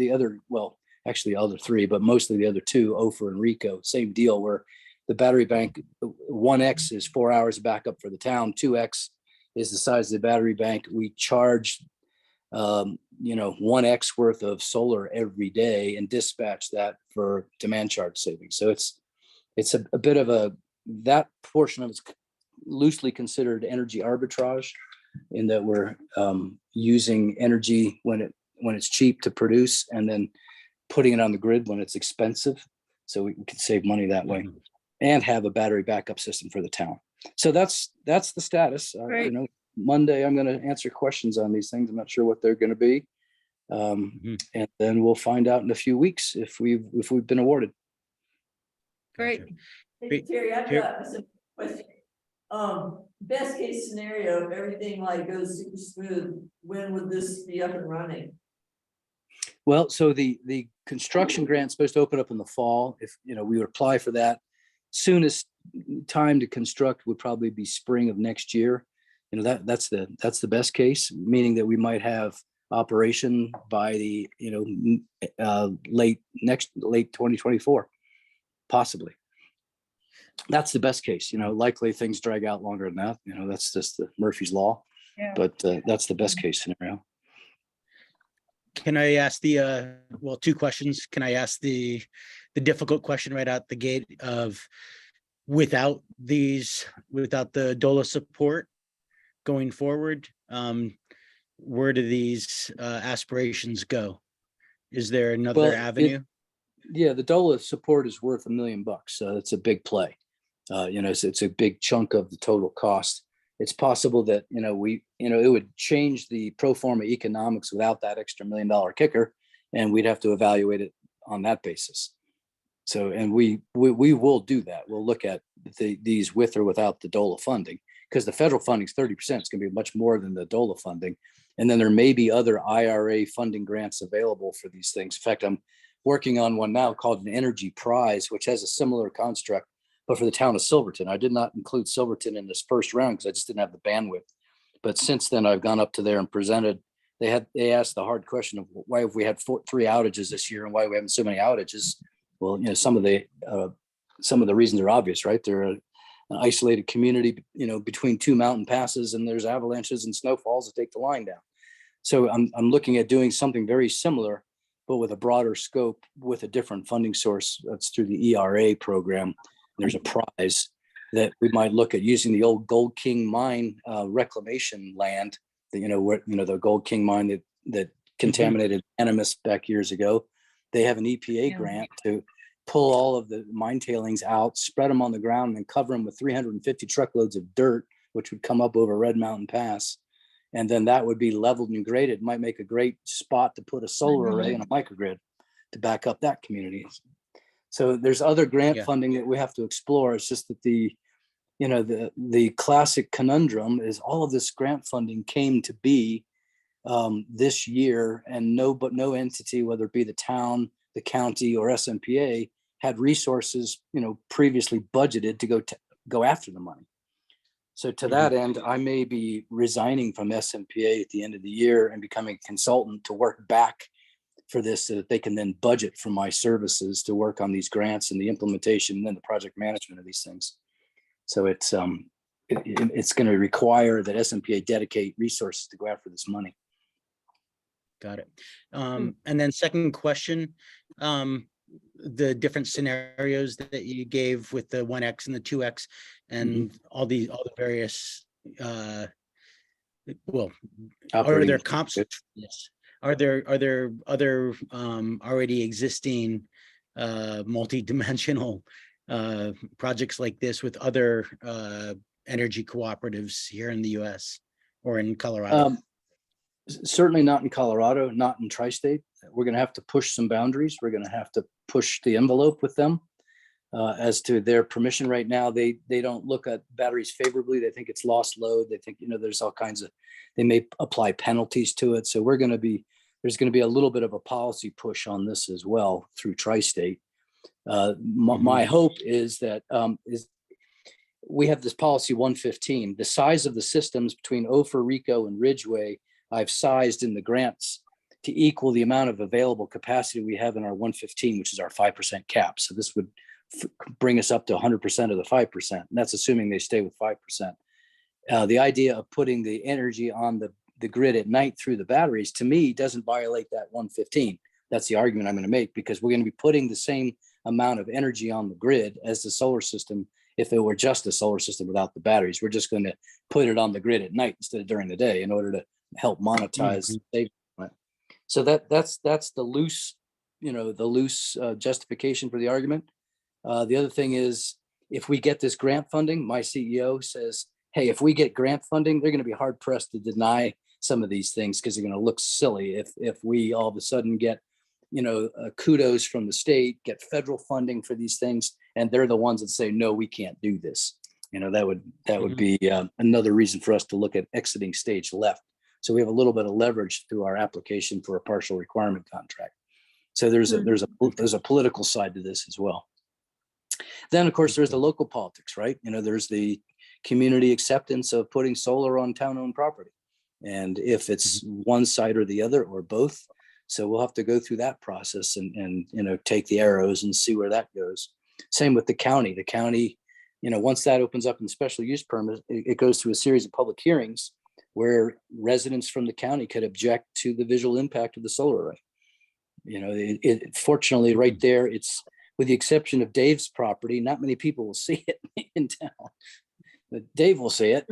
but mostly the other two, Ophir and Rico. Same deal, where the battery bank 1x is 4 hours of backup for the town, 2x is the size of the battery bank. We charge 1x worth of solar every day and dispatch that for demand charge savings. So it's a bit of that portion of it's loosely considered energy arbitrage, in that we're using energy when it's cheap to produce and then putting it on the grid when it's expensive, so we can save money that way and have a battery backup system for the town. So that's the status. Great. Monday I'm going to answer questions on these things. I'm not sure what they're going to be, and then we'll find out in a few weeks if we've been awarded. Great. Hey, Terry, I've got a question. Best case scenario, if everything goes super smooth, when would this be up and running? Well, so the construction grant's supposed to open up in the fall. If we would apply for that, soonest time to construct would probably be spring of next year. That's the best case, meaning that we might have operation by the late 2024, possibly. That's the best case. Likely things drag out longer than that. That's just the Murphy's Law. Yeah. But that's the best case scenario. Can I ask two questions? Can I ask the difficult question right out the gate of without the DOLA support going forward, where do these aspirations go? Is there another avenue? The DOLA support is worth $1 million. So it's a big play. It's a big chunk of the total cost. It's possible that, it would change the pro forma economics without that extra $1 million kicker, and we'd have to evaluate it on that basis. So, and we will do that. We'll look at these with or without the DOLA funding, because the federal funding is 30%. It's going to be much more than the DOLA funding. And then there may be other IRA funding grants available for these things. In fact, I'm working on one now called an Energy Prize, which has a similar construct, but for the town of Silverton. I did not include Silverton in this first round because I just didn't have the bandwidth. But since then, I've gone up to there and presented. They asked the hard question of why have we had 3 outages this year and why we having so many outages. Well, some of the reasons are obvious, right? They're an isolated community, between 2 mountain passes, and there's avalanches and snowfalls that take the line down. So I'm looking at doing something very similar, but with a broader scope, with a different funding source. That's through the ERA program. There's a prize that we might look at using the old Gold King mine reclamation land. The Gold King mine that contaminated Animus back years ago. They have an EPA grant to pull all of the mine tailings out, spread them on the ground, and cover them with 350 truckloads of dirt, which would come up over Red Mountain Pass. And then that would be leveled and graded. Might make a great spot to put a solar array and a microgrid to back up that community. So there's other grant funding that we have to explore. It's just that the classic conundrum is all of this grant funding came to be this year, and no entity, whether it be the town, the county, or SMPA, had resources previously budgeted to go after the money. So to that end, I may be resigning from SMPA at the end of the year and becoming a consultant to work back for this, so that they can then budget for my services to work on these grants and the implementation and then the project management of these things. So it's it's going to require that SMPA dedicate resources to go after this money. Got it. And then second question, the different scenarios that you gave with the 1X and the 2X and all the various, well, are Operating there comps? Yes. Are there other already existing multi-dimensional projects like this with other energy cooperatives here in the US or in Colorado? Certainly not in Colorado, not in tri-state. We're going to have to push some boundaries. We're going to have to push the envelope with them. As to their permission right now, they don't look at batteries favorably. They think it's lost load. They think, there's all kinds of, they may apply penalties to it. So there's going to be a little bit of a policy push on this as well through tri-state. My hope is that we have this policy 115, the size of the systems between Ophir, Rico, and Ridgway, I've sized in the grants to equal the amount of available capacity we have in our 115, which is our 5% cap. So this would bring us up to 100% of the 5%. And that's assuming they stay with 5%. The idea of putting the energy on the grid at night through the batteries, to me, doesn't violate that 115. That's the argument I'm going to make, because we're going to be putting the same amount of energy on the grid as the solar system. If it were just a solar system without the batteries, we're just going to put it on the grid at night instead of during the day in order to help monetize. So that's the loose, justification for the argument. The other thing is, if we get this grant funding, my CEO says, hey, if we get grant funding, they're going to be hard pressed to deny some of these things, because they're going to look silly if we all of a sudden get, kudos from the state, get federal funding for these things, and they're the ones that say, no, we can't do this. That would be another reason for us to look at exiting stage left. So we have a little bit of leverage through our application for a partial requirement contract. So there's a political side to this as well. Then, of course, there's the local politics, right? There's the community acceptance of putting solar on town-owned property. And if it's one side or the other or both, so we'll have to go through that process and take the arrows and see where that goes. Same with the county. The county, once that opens up in special use permit, it goes through a series of public hearings where residents from the county could object to the visual impact of the solar array. Fortunately, right there, it's, with the exception of Dave's property, not many people will see it in town. But Dave will see it,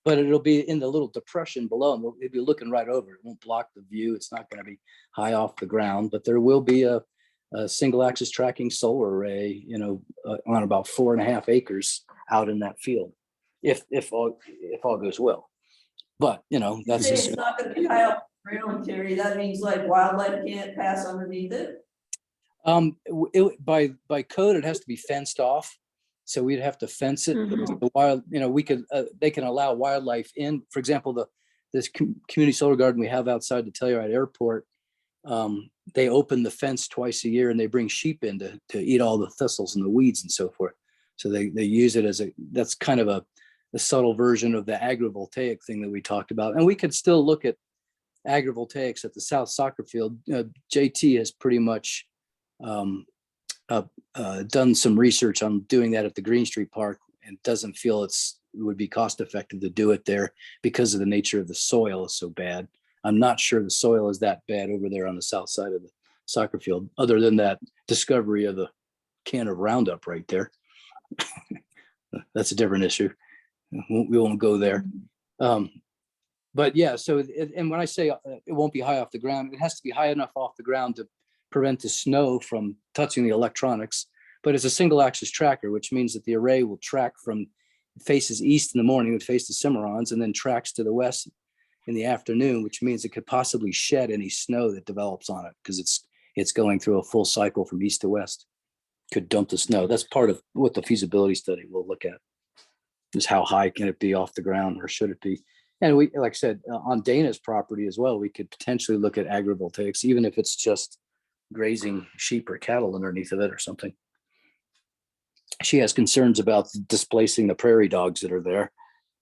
but it'll be in the little depression below, and we'll be looking right over it. It won't block the view. It's not going to be high off the ground, but there will be a single axis tracking solar array, on about 4.5 acres out in that field, if all goes well. But that's Say just, it's not gonna be high up ground, Terry. That means like wildlife can't pass underneath it. by code, it has to be fenced off. So we'd have to fence it. The wild, we could, they can allow wildlife in. For example, this community solar garden we have outside the Telluride Airport, they open the fence twice a year and they bring sheep in to eat all the thistles and the weeds and so forth. So they use it as that's kind of a subtle version of the agrivoltaic thing that we talked about. And we could still look at agrivoltaics at the South Soccer Field. JT has pretty much done some research on doing that at the Green Street Park, and doesn't feel it would be cost effective to do it there because of the nature of the soil is so bad. I'm not sure the soil is that bad over there on the south side of the soccer field, other than that discovery of the can of Roundup right there. That's a different issue. We won't go there. But yeah, so, and when I say it won't be high off the ground, it has to be high enough off the ground to prevent the snow from touching the electronics. But it's a single axis tracker, which means that the array will track from, faces east in the morning, it face the Cimarrons, and then tracks to the west in the afternoon, which means it could possibly shed any snow that develops on it, because it's going through a full cycle from east to west. Could dump the snow. That's part of what the feasibility study will look at, is how high can it be off the ground, or should it be? And we, like I said, on Dana's property as well, we could potentially look at agrivoltaics, even if it's just grazing sheep or cattle underneath of it or something. She has concerns about displacing the prairie dogs that are there.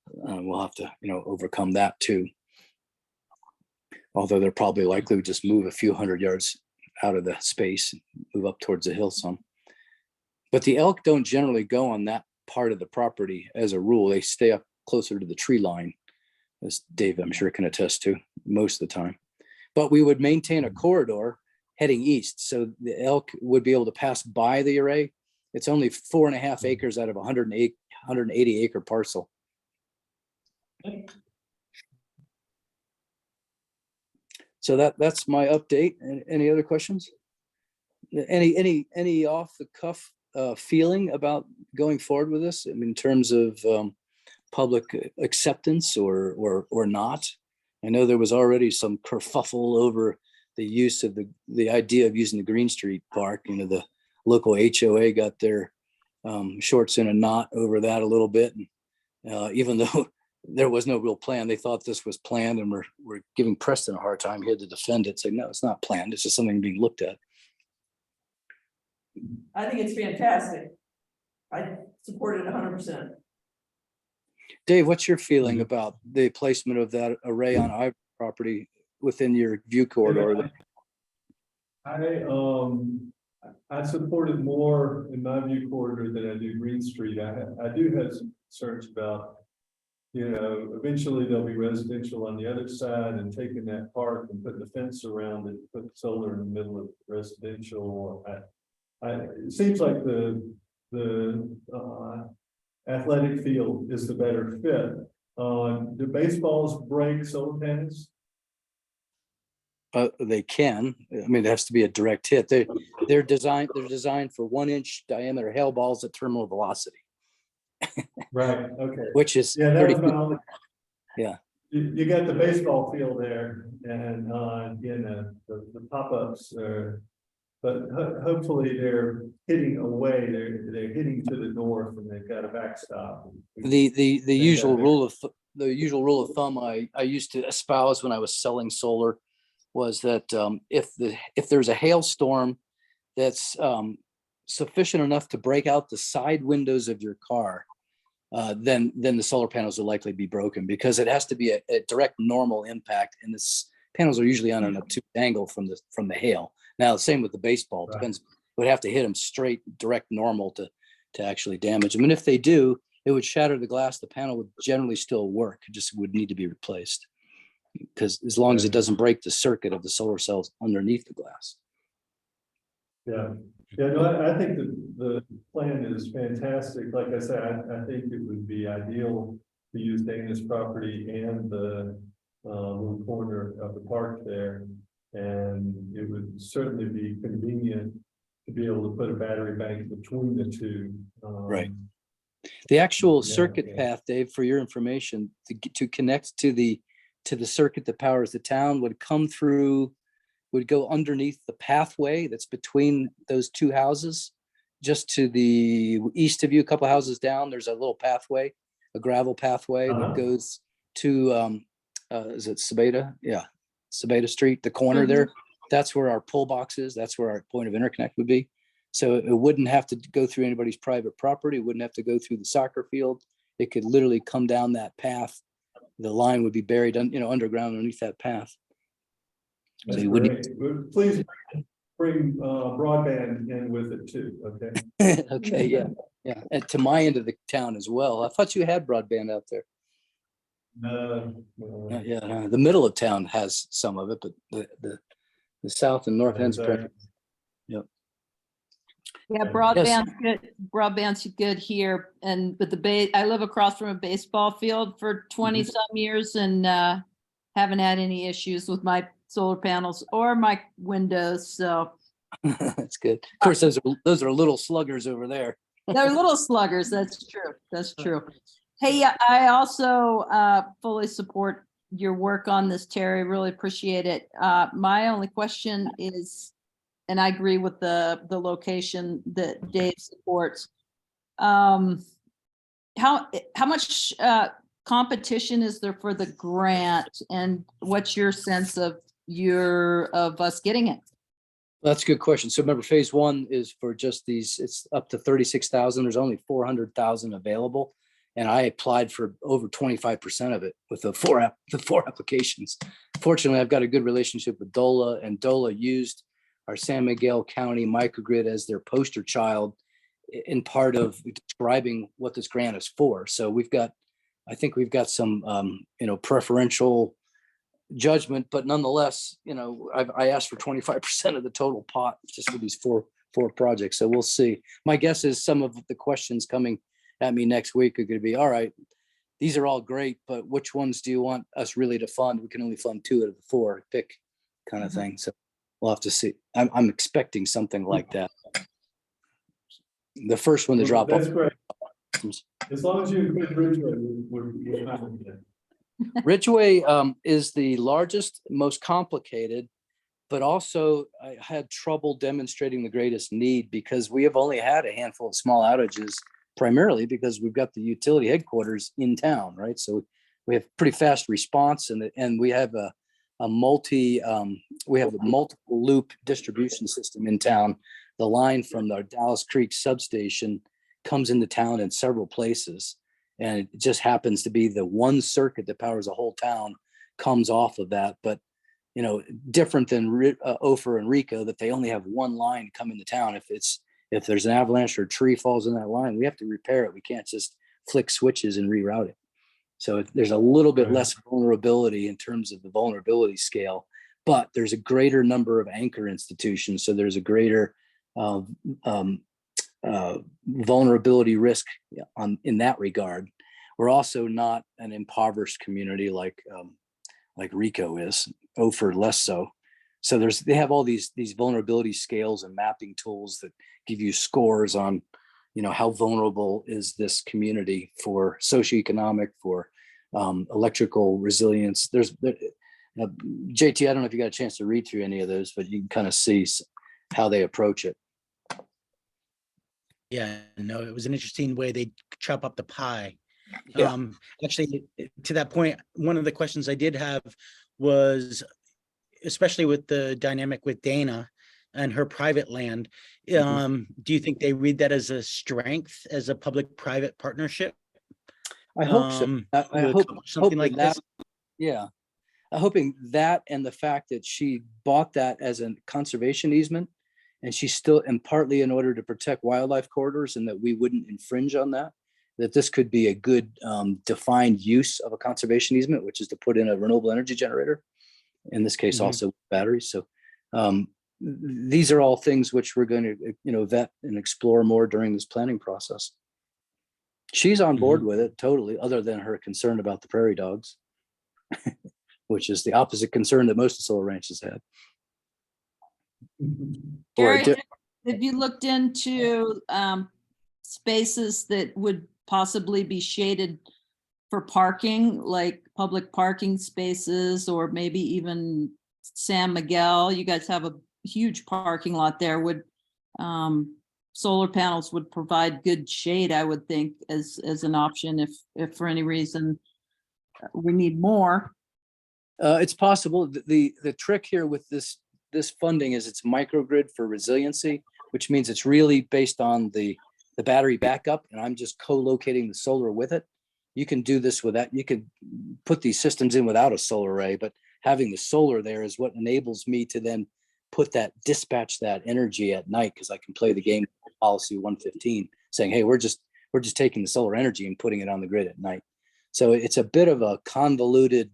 We'll have to, overcome that too. Although they're probably likely to just move a few hundred yards out of the space, move up towards the hill some. But the elk don't generally go on that part of the property as a rule. They stay up closer to the tree line, as Dave, I'm sure, can attest to most of the time. But we would maintain a corridor heading east, so the elk would be able to pass by the array. It's only 4.5 acres out of 180 acre parcel. So that's my update. Any other questions? Any off the cuff feeling about going forward with this? I mean, in terms of public acceptance or not? I know there was already some kerfuffle over the use of the idea of using the Green Street Park. You know, the local HOA got their shorts in a knot over that a little bit. And, even though there was no real plan, they thought this was planned, and we're giving Preston a hard time. He had to defend it, say, no, it's not planned. It's just something being looked at. I think it's fantastic. I support it 100%. Dave, what's your feeling about the placement of that array on Ivory property within your view corridor? I support it more in my view corridor than I do Green Street. I do have some concerns about, you know, eventually there'll be residential on the other side, and taking that park and putting the fence around it, put solar in the middle of residential. It seems like the athletic field is the better fit. Do baseballs break solar panels? They can. I mean, it has to be a direct hit. They're designed for 1-inch diameter hail balls at terminal velocity. Right. Okay. Which is Yeah, that 30 was my only. Yeah. You got the baseball field there, and the pop-ups but hopefully they're hitting away. They're hitting to the north, and they've got a backstop. The usual rule of thumb I used to espouse when I was selling solar was that if there's a hailstorm that's sufficient enough to break out the side windows of your car, then the solar panels will likely be broken, because it has to be a direct normal impact, and this panels are usually on an obtuse angle from the hail. Now, the same with the baseball. Right. Depends. Would have to hit them straight, direct normal to actually damage them. And if they do, it would shatter the glass. The panel would generally still work. It just would need to be replaced, because as long as it doesn't break the circuit of the solar cells underneath the glass. Yeah. Yeah, no, I think the plan is fantastic. Like I said, I think it would be ideal to use Dana's property and the little corner of the park there. And it would certainly be convenient to be able to put a battery bank between the two. Right. The actual Yeah, circuit yeah. path, Dave, for your information, to connect to the circuit that powers the town would go underneath the pathway that's between those two houses. Just to the east of you, a couple houses down, there's a little pathway, a gravel pathway that goes to, is it Sabeta? Yeah, Sabeta Street, the corner there. That's where our pull box is. That's where our point of interconnect would be. So it wouldn't have to go through anybody's private property. It wouldn't have to go through the soccer field. It could literally come down that path. The line would be buried, underground underneath that path. That's So you great. Please bring broadband in with it too, okay? Okay, yeah. And to my end of the town as well. I thought you had broadband out there. No. Yeah, the middle of town has some of it, but the south and north ends. Exactly. Yep. Yeah, broadband's good here, but I live across from a baseball field for 20 some years, and haven't had any issues with my solar panels or my windows, so. That's good. Of course, those are little sluggers over there. They're little sluggers, that's true. Hey, I also fully support your work on this, Terry, really appreciate it. My only question is, and I agree with the location that Dave supports. How much competition is there for the grant, and what's your sense of us getting it? That's a good question. So remember, phase one is for just these, it's up to 36,000. There's only 400,000 available. And I applied for over 25% of it with the four applications. Fortunately, I've got a good relationship with DOLA, and DOLA used our San Miguel County microgrid as their poster child in part of describing what this grant is for. So I think we've got some, preferential judgment, but nonetheless, I asked for 25% of the total pot just for these four projects. So we'll see. My guess is some of the questions coming at me next week are going to be, all right, these are all great, but which ones do you want us really to fund? We can only fund 2 out of the 4, pick kind of thing. So we'll have to see. I'm expecting something like that. The first one to drop off. That's great. As long as you include Ridgway, we're fine with that. Ridgway is the largest, most complicated, but also I had trouble demonstrating the greatest need because we have only had a handful of small outages, primarily because we've got the utility headquarters in town, right? So we have pretty fast response, and we have a multiple loop distribution system in town. The line from the Dallas Creek substation comes into town in several places. And it just happens to be the one circuit that powers the whole town comes off of that. But, different than Ophir and Rico, that they only have one line come into town. If there's an avalanche or a tree falls in that line, we have to repair it. We can't just flick switches and reroute it. So there's a little bit less vulnerability in terms of the vulnerability scale, but there's a greater number of anchor institutions. So there's a greater vulnerability risk in that regard. We're also not an impoverished community like Rico is, Ophir less so. So they have all these vulnerability scales and mapping tools that give you scores on, how vulnerable is this community for socioeconomic, for electrical resilience. JT, I don't know if you got a chance to read through any of those, but you can kind of see how they approach it. Yeah, no, it was an interesting way they chop up the pie. Yeah. Actually, to that point, one of the questions I did have was, especially with the dynamic with Dana and her private land, do you think they read that as a strength, as a public-private partnership? I hope so. I hope something like that, this. yeah. I'm hoping that, and the fact that she bought that as a conservation easement, and she's still, and partly in order to protect wildlife corridors, and that we wouldn't infringe on that this could be a good defined use of a conservation easement, which is to put in a renewable energy generator, in this case also batteries. So these are all things which we're going to vet and explore more during this planning process. She's on board with it totally, other than her concern about the prairie dogs, which is the opposite concern that most of the solar ranches had. Gary, have you looked into spaces that would possibly be shaded for parking, like public parking spaces, or maybe even San Miguel? You guys have a huge parking lot there. Would solar panels would provide good shade, I would think, as an option if for any reason we need more. It's possible. The trick here with this funding is it's microgrid for resiliency, which means it's really based on the battery backup, and I'm just co-locating the solar with it. You can do this with that. You could put these systems in without a solar array, but having the solar there is what enables me to then dispatch that energy at night, because I can play the game policy 115 saying, hey, we're just taking the solar energy and putting it on the grid at night. So it's a bit of a convoluted,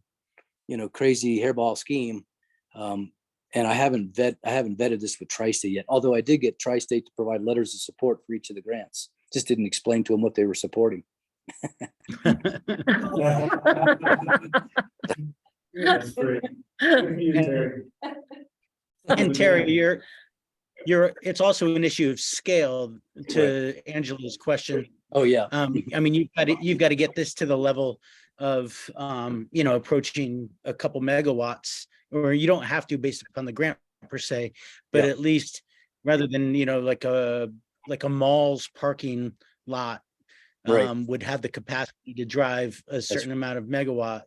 crazy hairball scheme. And I haven't vetted this with Tri-State yet, although I did get Tri-State to provide letters of support for each of the grants. Just didn't explain to them what they were supporting. That's great. Thank you, Terry. And Terry, it's also an issue of scale, to Angela's question. Oh yeah. I mean, you've got to get this to the level of approaching a couple megawatts, or you don't have to based upon the grant per se, but at least rather than like a mall's parking lot would have the capacity to drive a certain amount of megawatt.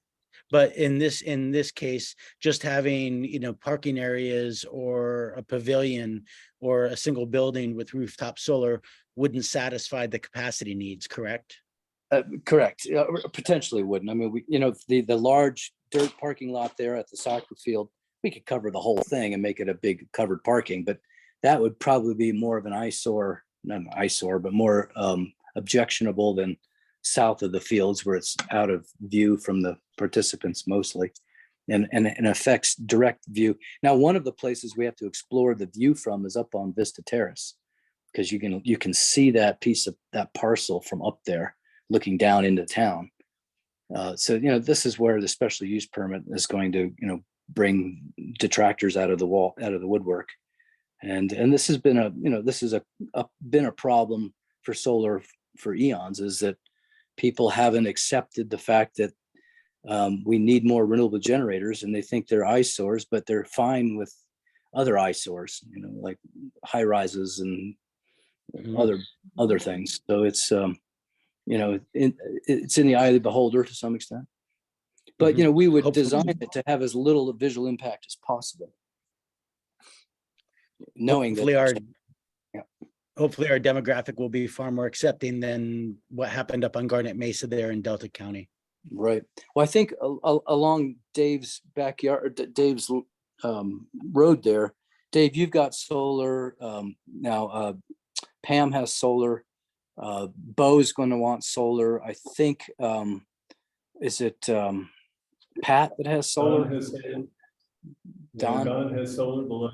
But in this case, just having parking areas or a pavilion or a single building with rooftop solar wouldn't satisfy the capacity needs, correct? Correct. Potentially wouldn't. I mean, the large dirt parking lot there at the soccer field, we could cover the whole thing and make it a big covered parking, but that would probably be more of an eyesore not an eyesore, but more objectionable than south of the fields where it's out of view from the participants mostly, and affects direct view. Now, one of the places we have to explore the view from is up on Vista Terrace, because you can see that piece of that parcel from up there looking down into town. So, this is where the special use permit is going to, bring detractors out of the woodwork. And this has been been a problem for solar for eons, is that people haven't accepted the fact that we need more renewable generators, and they think they're eyesores, but they're fine with other eyesores, like high rises and other things. So it's it's in the eye of the beholder to some extent. But we would design it to have as little visual impact as possible, knowing that hopefully our demographic will be far more accepting than what happened up on Garnet Mesa there in Delta County. Right. Well, I think along Dave's backyard, Dave's road there, Dave, you've got solar now. Pam has solar. Bo's going to want solar. I think, is it Pat that has solar? Don has solar below.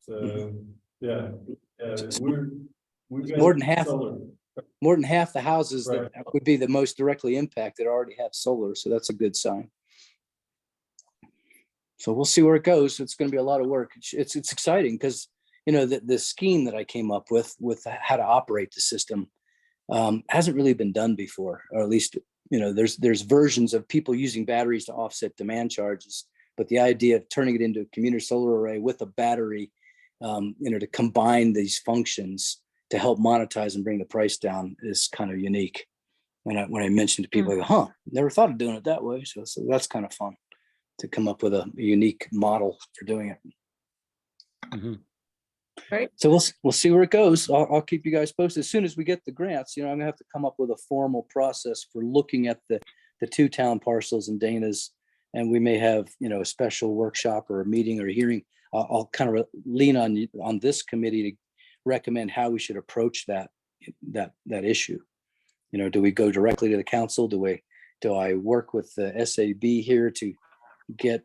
So yeah, we've got More than half. solar. More than half the houses Right. that would be the most directly impacted already have solar, so that's a good sign. So we'll see where it goes. It's going to be a lot of work. It's exciting because the scheme that I came up with how to operate the system hasn't really been done before, or at least there's versions of people using batteries to offset demand charges, but the idea of turning it into a commuter solar array with a battery, to combine these functions to help monetize and bring the price down is kind of unique. When I mentioned to people, I go, never thought of doing it that way. So that's kind of fun to come up with a unique model for doing it. Right. So we'll see where it goes. I'll keep you guys posted as soon as we get the grants. I'm gonna have to come up with a formal process for looking at the two town parcels in Dana's, and we may have a special workshop or a meeting or a hearing. I'll kind of lean on this committee to recommend how we should approach that issue. Do we go directly to the council? Do I work with the SAB here to get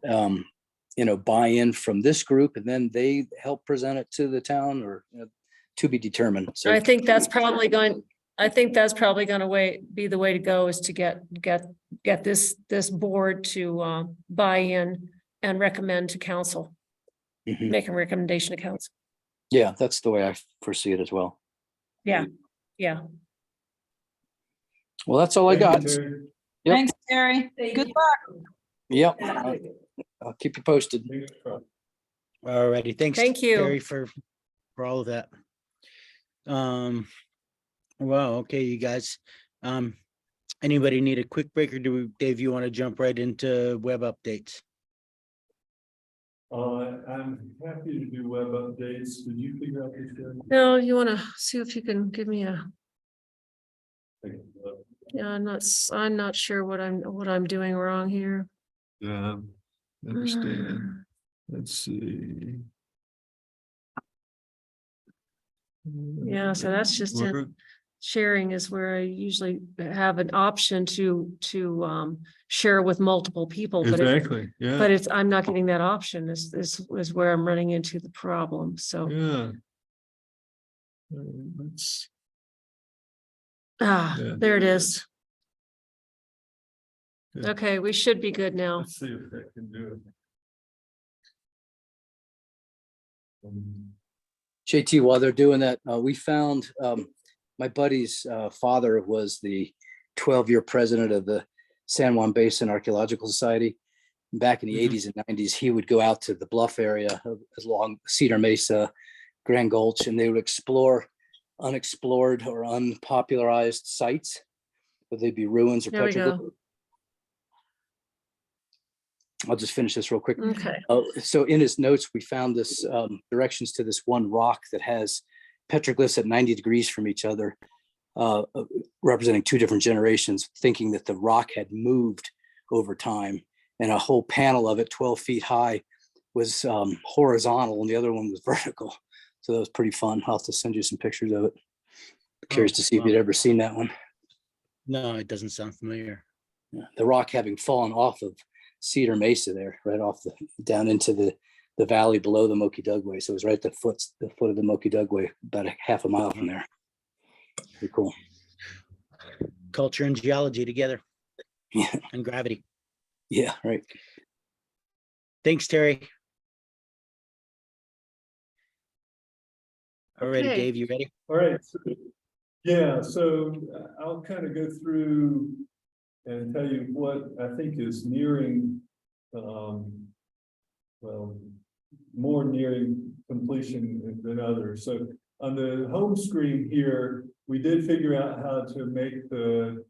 buy-in from this group, and then they help present it to the town, or to be determined? So I think that's probably going to be the way to go, is to get this board to buy in and recommend to council, make a recommendation to council. Yeah, that's the way I foresee it as well. Yeah. Well, that's all I got. Thank you, Terry. Yep. Thanks, Terry. Good luck. Yep. I'll keep you posted. Thanks, Rob. All righty. Thanks. Thank you. Terry, for all of that. Well, okay, you guys. Anybody need a quick break, or Dave, you want to jump right into web updates? I'm happy to do web updates. Did you figure out this? No, you want to see if you can give me a, Thing? yeah, I'm not sure what I'm doing wrong here. Yeah, understand. Let's see. Yeah, so that's just it. Where- Sharing is where I usually have an option to share with multiple people, but Exactly, yeah. but I'm not getting that option. Is where I'm running into the problem. So Yeah. Let's, yeah. there it is. Good. Okay, we should be good now. let's see if I can do it. JT, while they're doing that, we found my buddy's father was the 12-year president of the San Juan Basin Archaeological Society. Back in the 80s and 90s, he would go out to the bluff area along Cedar Mesa, Grand Gulch, and they would explore unexplored or unpopularized sites, whether they be ruins or There we petroglyphs. go. I'll just finish this real quick. Okay. So in his notes, we found this directions to this one rock that has petroglyphs at 90 degrees from each other, representing two different generations, thinking that the rock had moved over time, and a whole panel of it 12 feet high was horizontal and the other one was vertical. So that was pretty fun. I'll have to send you some pictures of it. Curious to see if wow. you'd ever seen that one. No, it doesn't sound familiar. Yeah, the rock having fallen off of Cedar Mesa there, right off down into the valley below the Moki Dugway. So it was right at the foot of the Moki Dugway, about a half a mile from there. Pretty cool. Culture and geology together. Yeah. And gravity. Yeah, right. Thanks, Terry. All righty, Okay. Dave, you ready? All right. Yeah, so I'll kind of go through and tell you what I think is nearing, well, more nearing completion than others. So on the home screen here, we did figure out how to make the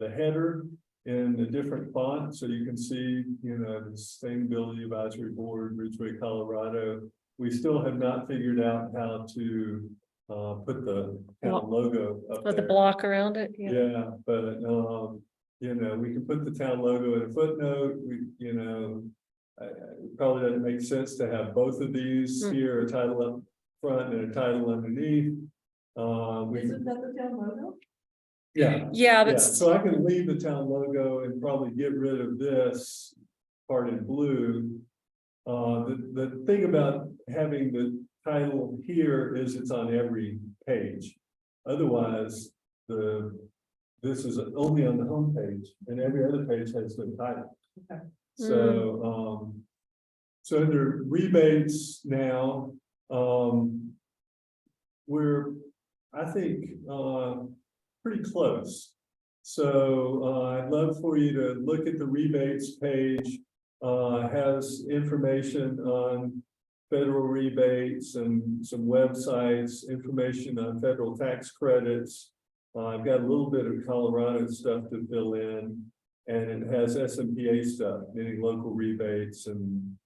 header in a different font. So you can see, you know, the Sustainability Advisory Board, Ridgway, Colorado. We still have not figured out how to put the town logo up With the there. block around it. Yeah, but you know, we can put the town logo in a footnote. We, you know, it probably doesn't make sense to have both of these here, a title up front and a title underneath. We Isn't can, that the town logo? yeah, Yeah, but yeah. So I can leave the town logo and probably get rid of this part in blue. The thing about having the title here is it's on every page. Otherwise, this is only on the home page, and every other page has the title. Okay. So, so under rebates now, we're, I think, pretty close. So, I'd love for you to look at the rebates page. Has information on federal rebates and some websites, information on federal tax credits. I've got a little bit of Colorado stuff to fill in, and it has SMPA stuff, meaning local rebates and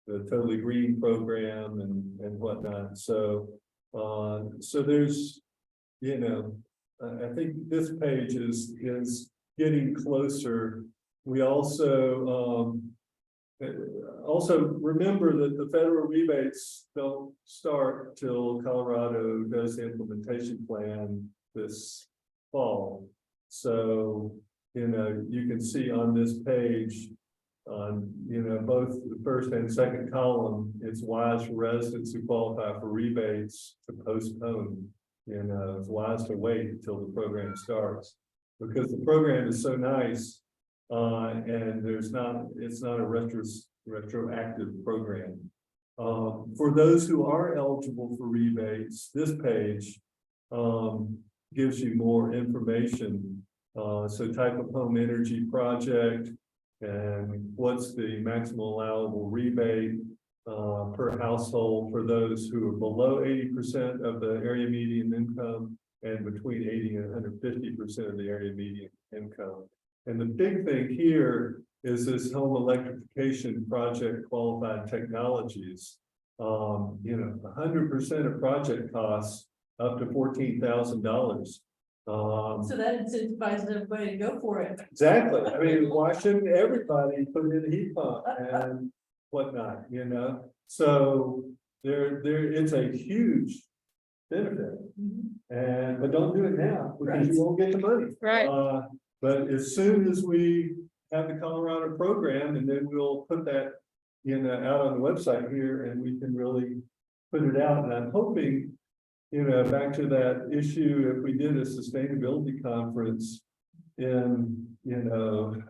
the Totally Green program and whatnot. So, so there's, you know, I think this page is getting closer. We also remember that the federal rebates don't start till Colorado does the implementation plan this fall. So, you know, you can see on this page, you know, both the first and second column, it's wise for residents who qualify for rebates to postpone. You know, it's wise to wait until the program starts, because the program is so nice. And it's not a retroactive program. For those who are eligible for rebates, this page gives you more information. So type of home energy project and what's the maximum allowable rebate per household for those who are below 80% of the area median income and between 80 and 150% of the area median income. And the big thing here is this home electrification project qualified technologies. You know, 100% of project costs up to $14,000. So that incentivizes everybody to go for it. Exactly. I mean, why shouldn't everybody put in a heat pump and whatnot, you know? So there it's a huge benefit. But don't do it now because you won't get the money. Right. But as soon as we have the Colorado program, and then we'll put that, you know, out on the website here, and we can really put it out. And I'm hoping, you know, back to that issue, if we did a sustainability conference in, you know,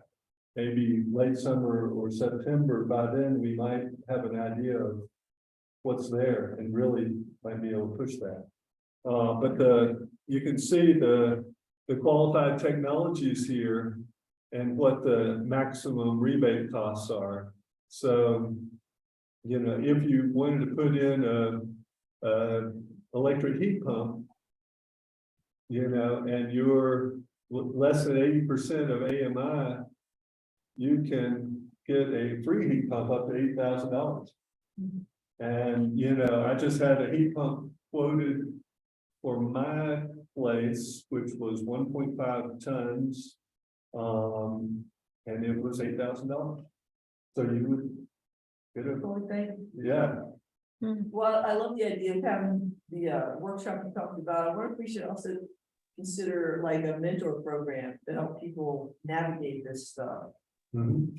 maybe late summer or September, by then we might have an idea of what's there and really might be able to push that. But you can see the qualified technologies here and what the maximum rebate costs are. So, you know, if you wanted to put in a electric heat pump, you know, and you're less than 80% of AMI, you can get a free heat pump up to $8,000. And, you know, I just had a heat pump quoted for my place, which was 1.5 tons. And it was $8,000. So you would get a, Only thing. yeah, Well, I love the idea of having workshop you talked about, I wonder if we should also consider like a mentor program to help people navigate this stuff.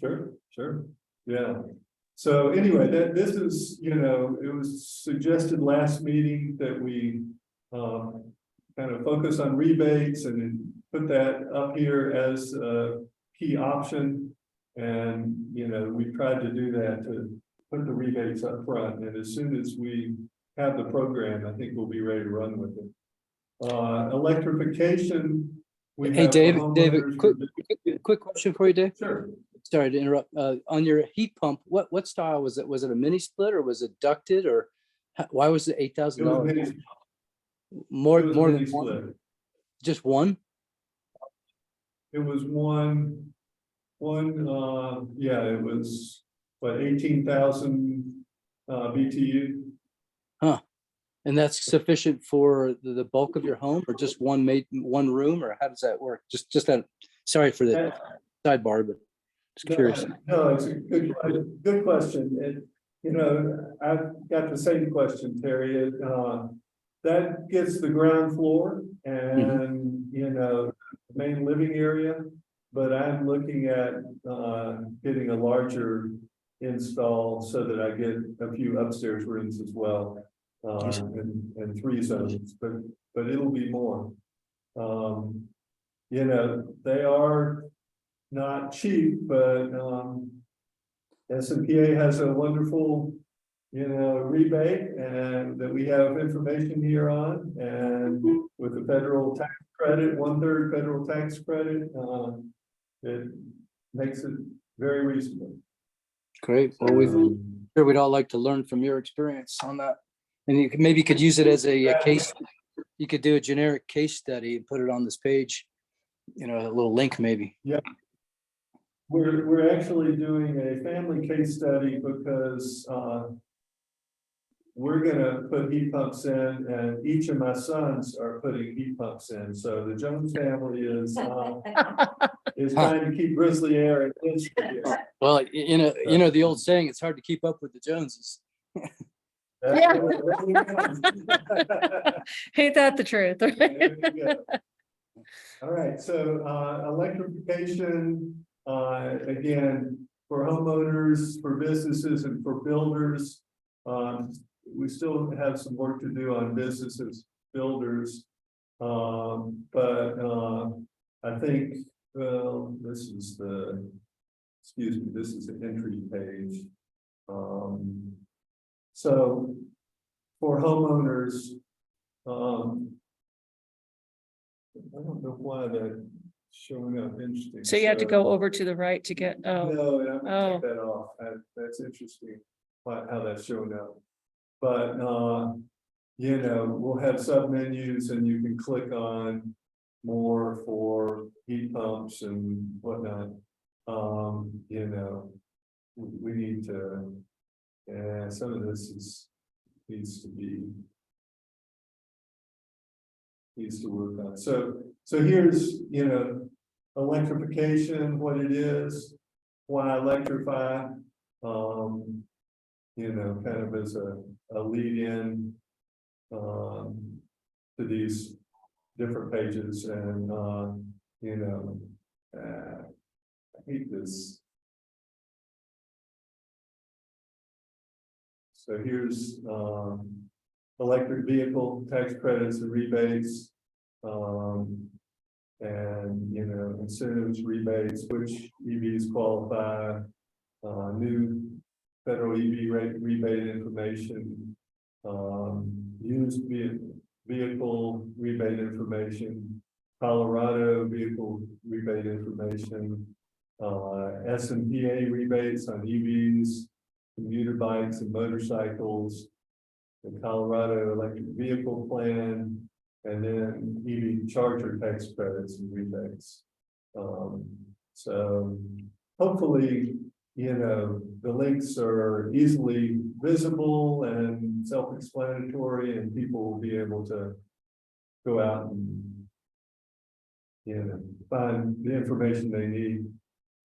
Sure, sure, yeah. So anyway, this is, it was suggested last meeting that we kind of focus on rebates and then put that up here as a key option. And, we tried to do that to put the rebates up front, and as soon as we have the program, I think we'll be ready to run with it. Electrification. we Hey, have David, homeowners- quick question for you, Dave. Sure. Sorry to interrupt. On your heat pump, what style was it? Was it a mini split or was it ducted, or why was it It was $8,000? mini- More it was than mini one? split. Just one? It was one, yeah, it was, what, 18,000 BTU? And that's sufficient for the bulk of your home, or just one room, or how does that work? Just that, sorry for the sidebar, but just curious. No, it's a good question. And, I've got the same question, Terry. That gets the ground floor and, the main living area. But I'm looking at, getting a larger install so that I get a few upstairs rooms as well. And 3 zones, but it'll be more. They are not cheap, but SMPA has a wonderful, rebate, and that we have information here on, and with the federal tax credit, 1/3 federal tax credit, it makes it very reasonable. Great. Well, we'd all like to learn from your experience on that. And maybe you could use it as a case. You could do a generic case study and put it on this page, a little link maybe. We're actually doing a family case study because we're gonna put heat pumps in, and each of my sons are putting heat pumps in. So the Jones family is trying to keep grizzly air in his. Well, the old saying, it's hard to keep up with the Joneses. Ain't that the truth? There you go. All right, so electrification, again, for homeowners, for businesses, and for builders. We still have some work to do on businesses, builders. But I think, this is the entry page. So for homeowners, I don't know why that's showing up interesting. So you have to go over to the right to get, oh, No, and I'm gonna Oh. take that off. That's interesting, how that's showing up. But, we'll have submenus, and you can click on more for heat pumps and whatnot. We need to, some of this needs to work on. So here's, electrification, what it is, why electrify, kind of as a lead in to these different pages. And I hate this. So here's electric vehicle tax credits and rebates, and incentives, rebates, which EVs qualify, new federal EV rebate information, used vehicle rebate information, Colorado vehicle rebate information, SMPA rebates on EVs, commuter bikes and motorcycles, the Colorado electric vehicle plan, and then EV charger tax credits and rebates. So hopefully, the links are easily visible and self-explanatory, and people will be able to go out and find the information they need.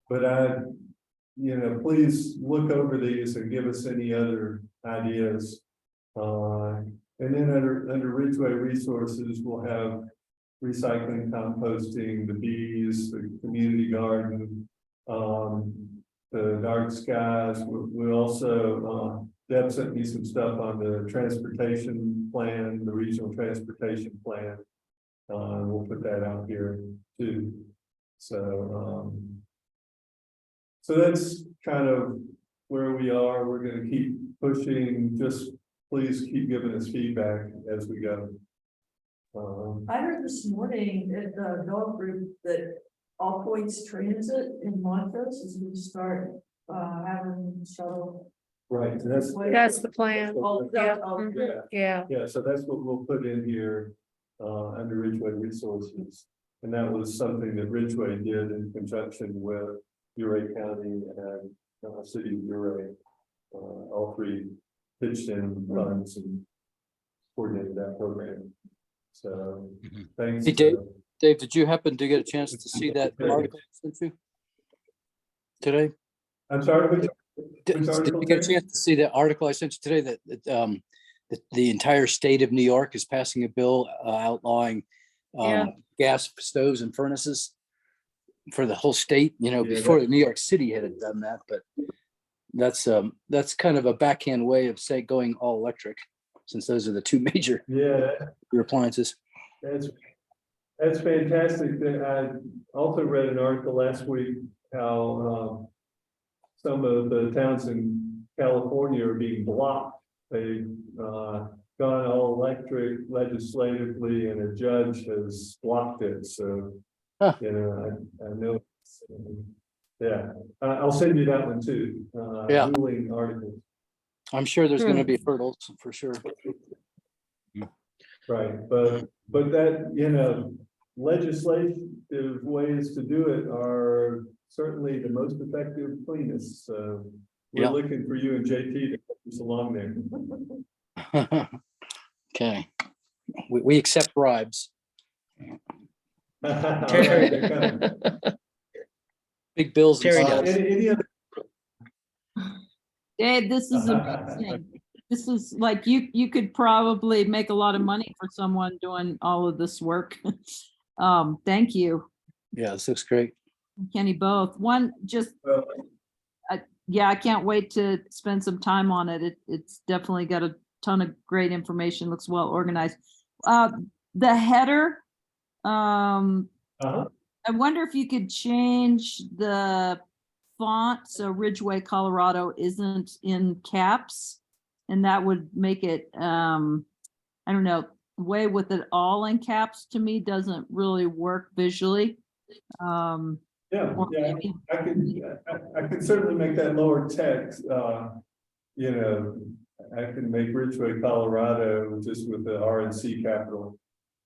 But please look over these and give us any other ideas. And then under Ridgway Resources, we'll have recycling, composting, the bees, the community garden, the dark skies. We also, Deb sent me some stuff on the transportation plan, the regional transportation plan. We'll put that out here too. So, so that's kind of where we are. We're going to keep pushing. Just please keep giving us feedback as we go. I heard this morning at the dog group that All Points Transit in Montrose is going to start having shuttle. Right, so that's. That's the plan. Oh, Yeah. oh, Yeah, Yeah. yeah, so that's what we'll put in here, under Ridgway Resources. And that was something that Ridgway did in conjunction with Uray County and, City of Uray. All three pitched in funds and coordinated that program. So, Mhm. thanks. Hey, Dave, did you happen to get a chance to see that article I sent you today? I'm sorry, which Did article, you get a Dave? chance to see that article I sent you today that the entire state of New York is passing a bill outlawing Yeah. gas stoves and furnaces for the whole state, Yeah, before New York City had done that, but that's kind of a backhand way of going all electric, since those are the two major Yeah, appliances. that's fantastic. I also read an article last week how some of the towns in California are being blocked. They've gone all electric legislatively, and a judge has blocked it. So, Huh. I know. Yeah, I'll send you that one too. Yeah. Ruling articles. I'm sure there's going to be hurdles for sure. Right, but that, legislative ways to do it are certainly the most effective, cleanest. So we're Yeah. looking for you and JT to help us along there. Okay. We accept bribes. All right, they're coming. Big bills. and Terry stuff. does. Any other? Dave, this is amazing. This is like, you could probably make a lot of money for someone doing all of this work. Thank you, Yeah, this looks great. Kenny, both. One, just, Well, yeah, I can't wait to spend some time on it. It's definitely got a ton of great information, looks well organized. The header, uh-huh. I wonder if you could change the font so Ridgway, Colorado isn't in caps. And that would make it, I don't know, the way with it all in caps to me doesn't really work visually. Or Yeah, maybe- I can certainly make that lower text, I can make Ridgway, Colorado, just with the RNC capital.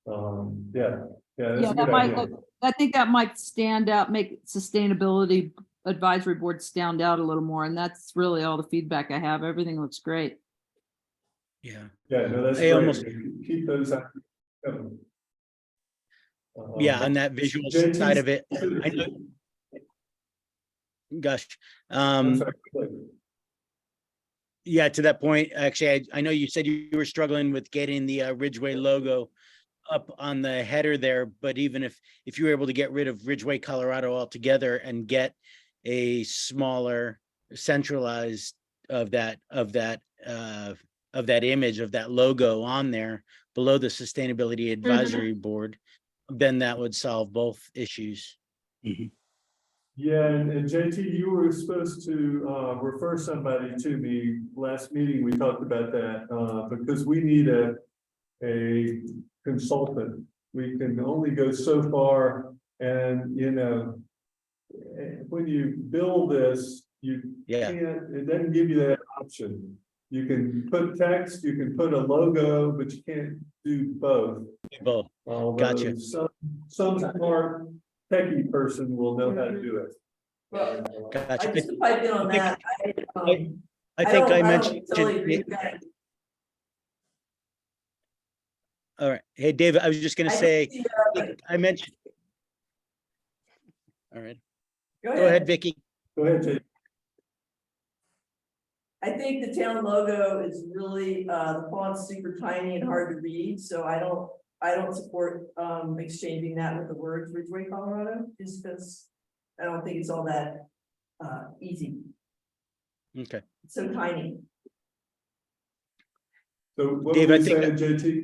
Yeah, that's Yeah, a that good might idea. look, I think that might stand out, make sustainability advisory board stand out a little more. And that's really all the feedback I have. Everything looks great. Yeah. Yeah, no, that's I great. almost- Keep those out. Yeah, on that visual JT side of it. I know, gosh. I'm sorry. Yeah, to that point, actually, I know you said you were struggling with getting the Ridgway logo up on the header there, but even if you were able to get rid of Ridgway, Colorado altogether and get a smaller centralized of that image of that logo on there below the Sustainability Advisory Board, then that would solve both issues. Yeah, and JT, you were supposed to refer somebody to me. Last meeting, we talked about that, because we need a consultant. We can only go so far, and when you build this, you Yeah. can't, it doesn't give you that option. You can put text, you can put a logo, but you can't do both. Both. Although Gotcha. some smart techie person will know how to do it. Well, Gotcha. I just to pipe in on that. I think I don't mentioned totally it. agree with that. All right. Hey, David, I was just gonna I say, think, I mentioned. All right, Go go ahead, Vicky. Go ahead, JT. I think the town logo is really, the font's super tiny and hard to read, so I don't support, exchanging that with the words Ridgway, Colorado, just because I don't think it's all that, easy. Okay. It's so tiny. So what Dave, were I you think saying, JT?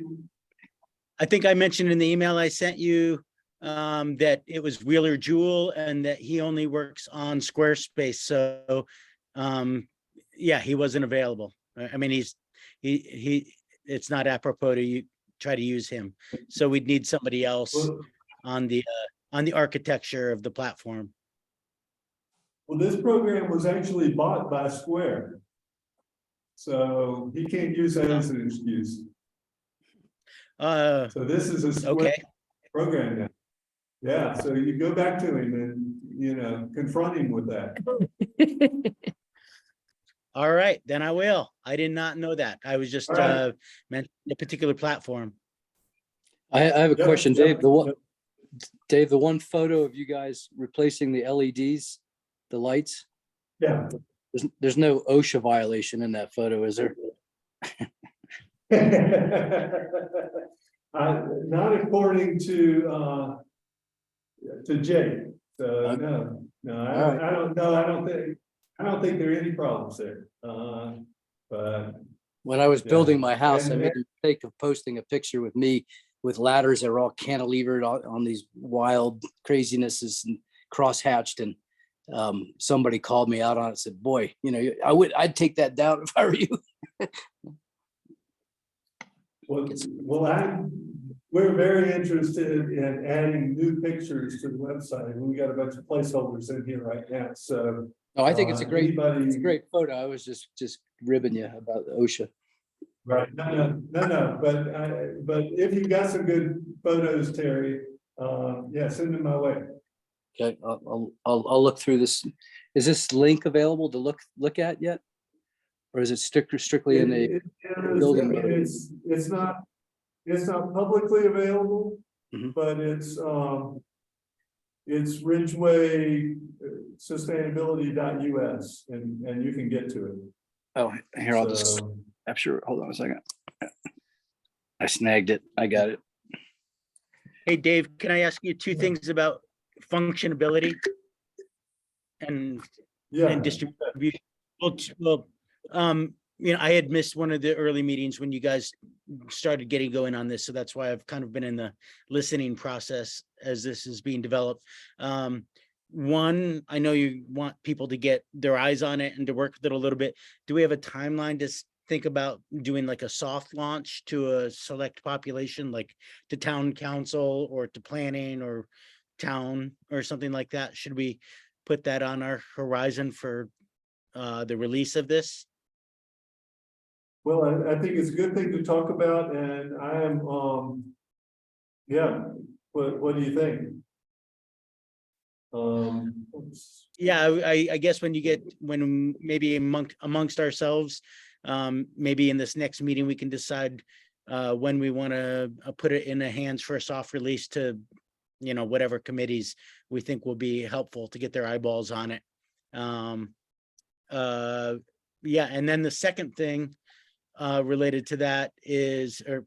I think I mentioned in the email I sent you that it was Wheeler Jewell and that he only works on Squarespace. So yeah, he wasn't available. I mean, it's not apropos to try to use him. So we'd need somebody else Well, on the architecture of the platform. well, this program was actually bought by Square. So he can't use that as an excuse. So this is a Square Okay. program now. Yeah, so you go back to him and, confront him with that. All right, then I will. I did not know that. I was just All right. meant a particular platform. I have a Yep, question, yep, Dave. yep. Dave, the one photo of you guys replacing the LEDs, the lights, Yeah. there's no OSHA violation in that photo, is there? Not according to Jake. So no, I don't know. I don't think there are any problems there. But When I was Yeah. building my house, I And- made the mistake of posting a picture with me with ladders that are all cantilevered on these wild crazinesses and cross-hatched, and somebody called me out on it, said, boy, I'd take that down if I were you. we're very interested in adding new pictures to the website. We got a bunch of placeholders in here right now, so. No, I think it's a great anybody- photo. I was just ribbing you about the OSHA. Right, no, but if you've got some good photos, Terry, yeah, send them my way. Okay, I'll look through this. Is this link available to look at yet? Or is it strictly in the, building mode. It's not publicly available, Mhm. but it's Ridgway sustainability.us and you can get to it. oh, here, I'll just So, capture, hold on a second. I snagged it. I got it. Hey, Dave, can I ask you two things about functionality and yeah, distribution? Well, I had missed one of the early meetings when you guys started getting going on this, so that's why I've kind of been in the listening process as this is being developed. One, I know you want people to get their eyes on it and to work with it a little bit. Do we have a timeline to think about doing like a soft launch to a select population, like to town council or to planning or town or something like that? Should we put that on our horizon for the release of this? well, I think it's a good thing to talk about, and I am, yeah, what do you think? Yeah, I guess when maybe amongst ourselves, maybe in this next meeting, we can decide when we want to put it in the hands for a soft release to, whatever committees we think will be helpful to get their eyeballs on it. Yeah, and then the second thing related to that is, or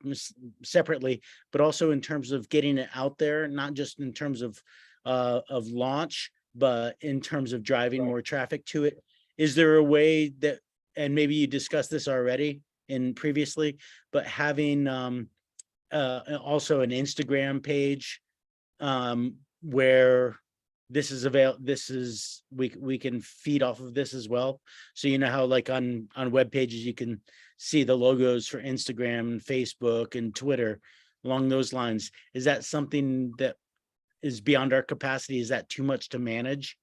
separately, but also in terms of getting it out there, not just in terms of launch, but in terms of driving more traffic to it. Is there a way that, and maybe you discussed this already previously, but having also an Instagram page where we can feed off of this as well. So you know how like on web pages you can see the logos for Instagram and Facebook and Twitter along those lines. Is that something that is beyond our capacity? Is that too much to manage?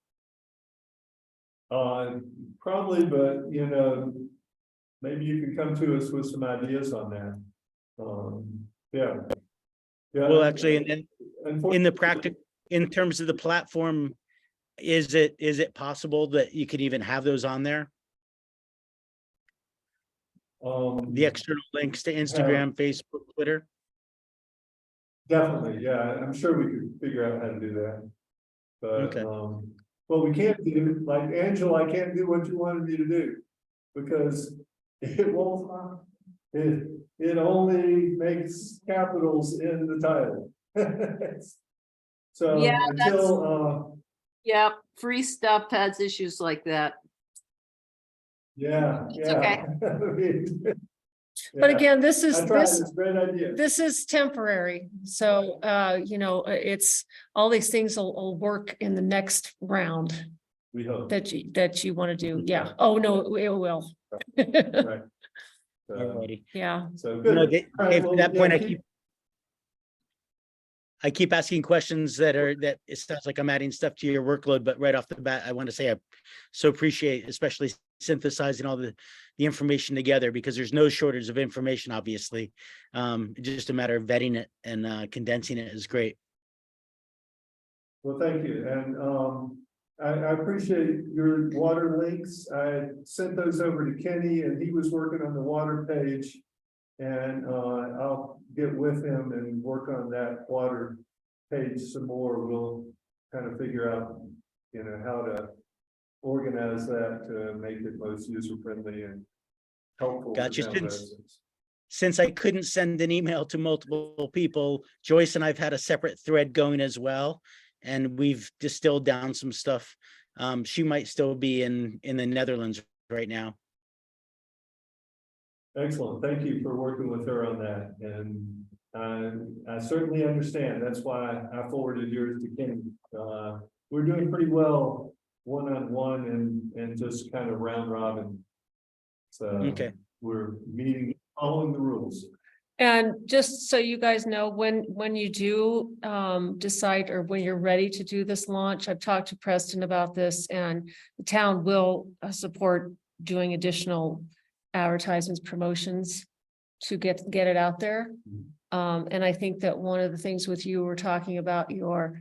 Probably, but maybe you can come to us with some ideas on that. Yeah. Well, actually, and then unfortunately, in the in terms of the platform, is it possible that you could even have those on there? The external links to Instagram, Facebook, Twitter? Definitely, yeah, I'm sure we could figure out how to do that. But, Okay. well, we can't do, like Angela, I can't do what you wanted me to do. because it won't, it only makes capitals in the title. So Yeah, until, Yep, free stuff has issues like that. yeah, It's okay. yeah. But Yeah. again, this is, I tried, this, it's a great idea. this is temporary. So, you know, it's, all these things will work in the next round We hope. that you want to do. Yeah. Oh, no, it will. Right. Alrighty. Yeah. So You know, good. Dave, All right, to well, that point, yeah, I keep asking questions that it sounds like I'm adding stuff to your workload, but right off the bat, I want to say I so appreciate, especially synthesizing all the information together, because there's no shortage of information, obviously. Just a matter of vetting it and condensing it is great. Well, thank you, and I appreciate your water links. I sent those over to Kenny, and he was working on the water page. And I'll get with him and work on that water page some more. We'll kind of figure out, you know, how to organize that to make it most user friendly and helpful. to Gotcha. town residents. Since I couldn't send an email to multiple people, Joyce and I've had a separate thread going as well. And we've distilled down some stuff. She might still be in the Netherlands right now. Excellent. Thank you for working with her on that. And I certainly understand. That's why I forwarded yours to Kenny. We're doing pretty well one-on-one and just kind of round robin. So Okay. we're meeting, following the rules. And just so you guys know, when you do decide, or when you're ready to do this launch, I've talked to Preston about this, and the town will support doing additional advertisements, promotions to get it out there. And I think that one of the things with you, we're talking about your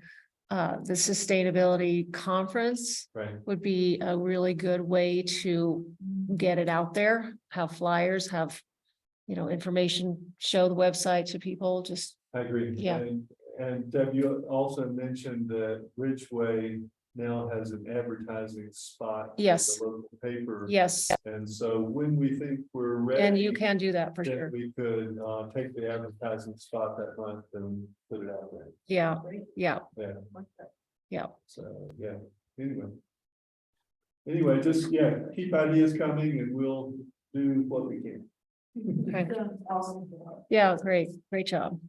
the sustainability conference Right. would be a really good way to get it out there, have flyers, have, you know, information, show the website to people, just, I agree. Yeah. And Deb, you also mentioned that Ridgway now has an advertising spot. in Yes. the local paper. yes, And so when we think we're ready. and you can do that for then sure. we could take the advertising spot that month and put it out there. Yeah, yeah, Yeah, yeah. so, yeah, anyway. Anyway, just, yeah, keep ideas coming and we'll do what we can. Okay. Awesome. Yeah, great job.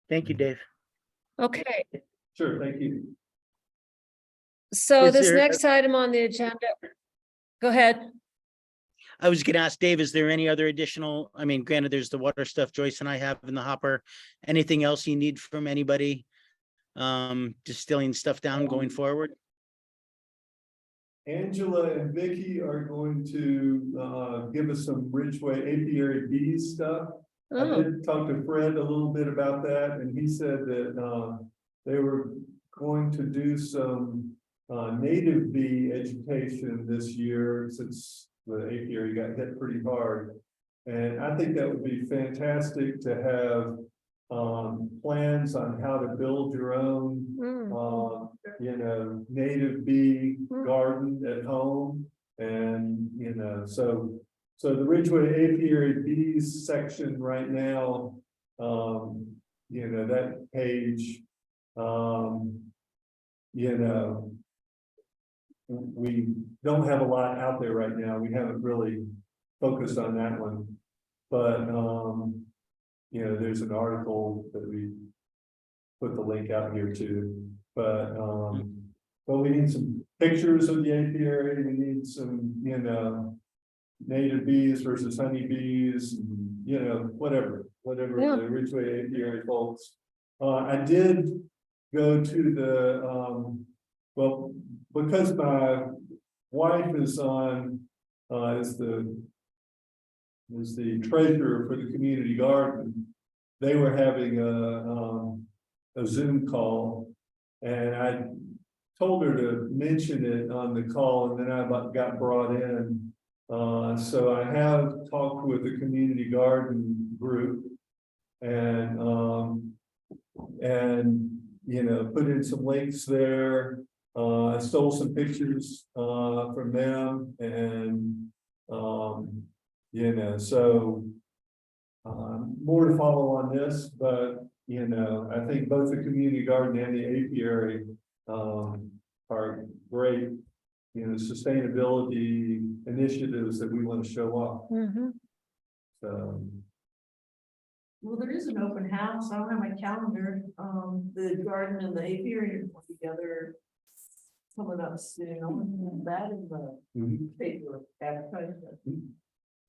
Thank you, Dave. Okay, Sure, thank you. so Is this there- next item on the agenda. Go ahead. I was gonna ask Dave, is there any other additional, I mean, granted, there's the water stuff Joyce and I have in the hopper. Anything else you need from anybody? Distilling stuff down going forward? Angela and Vicky are going to give us some Ridgway apiary bees stuff. I Oh, did talk to Fred a little bit about that, and he said that they were going to do some native bee education this year, since the apiary got hit pretty hard. And I think that would be fantastic to have plans on how to build your own you know, native bee garden at home. And, you know, so the Ridgway apiary bees section right now, you know, that page, you know, we don't have a lot out there right now. We haven't really focused on that one. But, you know, there's an article that we put the link out here too. But we need some pictures of the apiary. We need some, you know, native bees versus honeybees, you know, whatever Yeah. the Ridgway apiary folks. I did go to the, well, because my wife is on, is the treasurer for the community garden. They were having a Zoom call, and I told her to mention it on the call, and then I got brought in. So I have talked with the community garden group, and you know, put in some links there. I stole some pictures from them, and You know, so. More to follow on this, but, you know, I think both the community garden and the apiary, are great, you know, sustainability initiatives that we want to show off, Mhm. so. Well, there is an open house. I don't have my calendar. The garden and the apiary are together. Coming up soon. I'm gonna put that in the paper advertisement.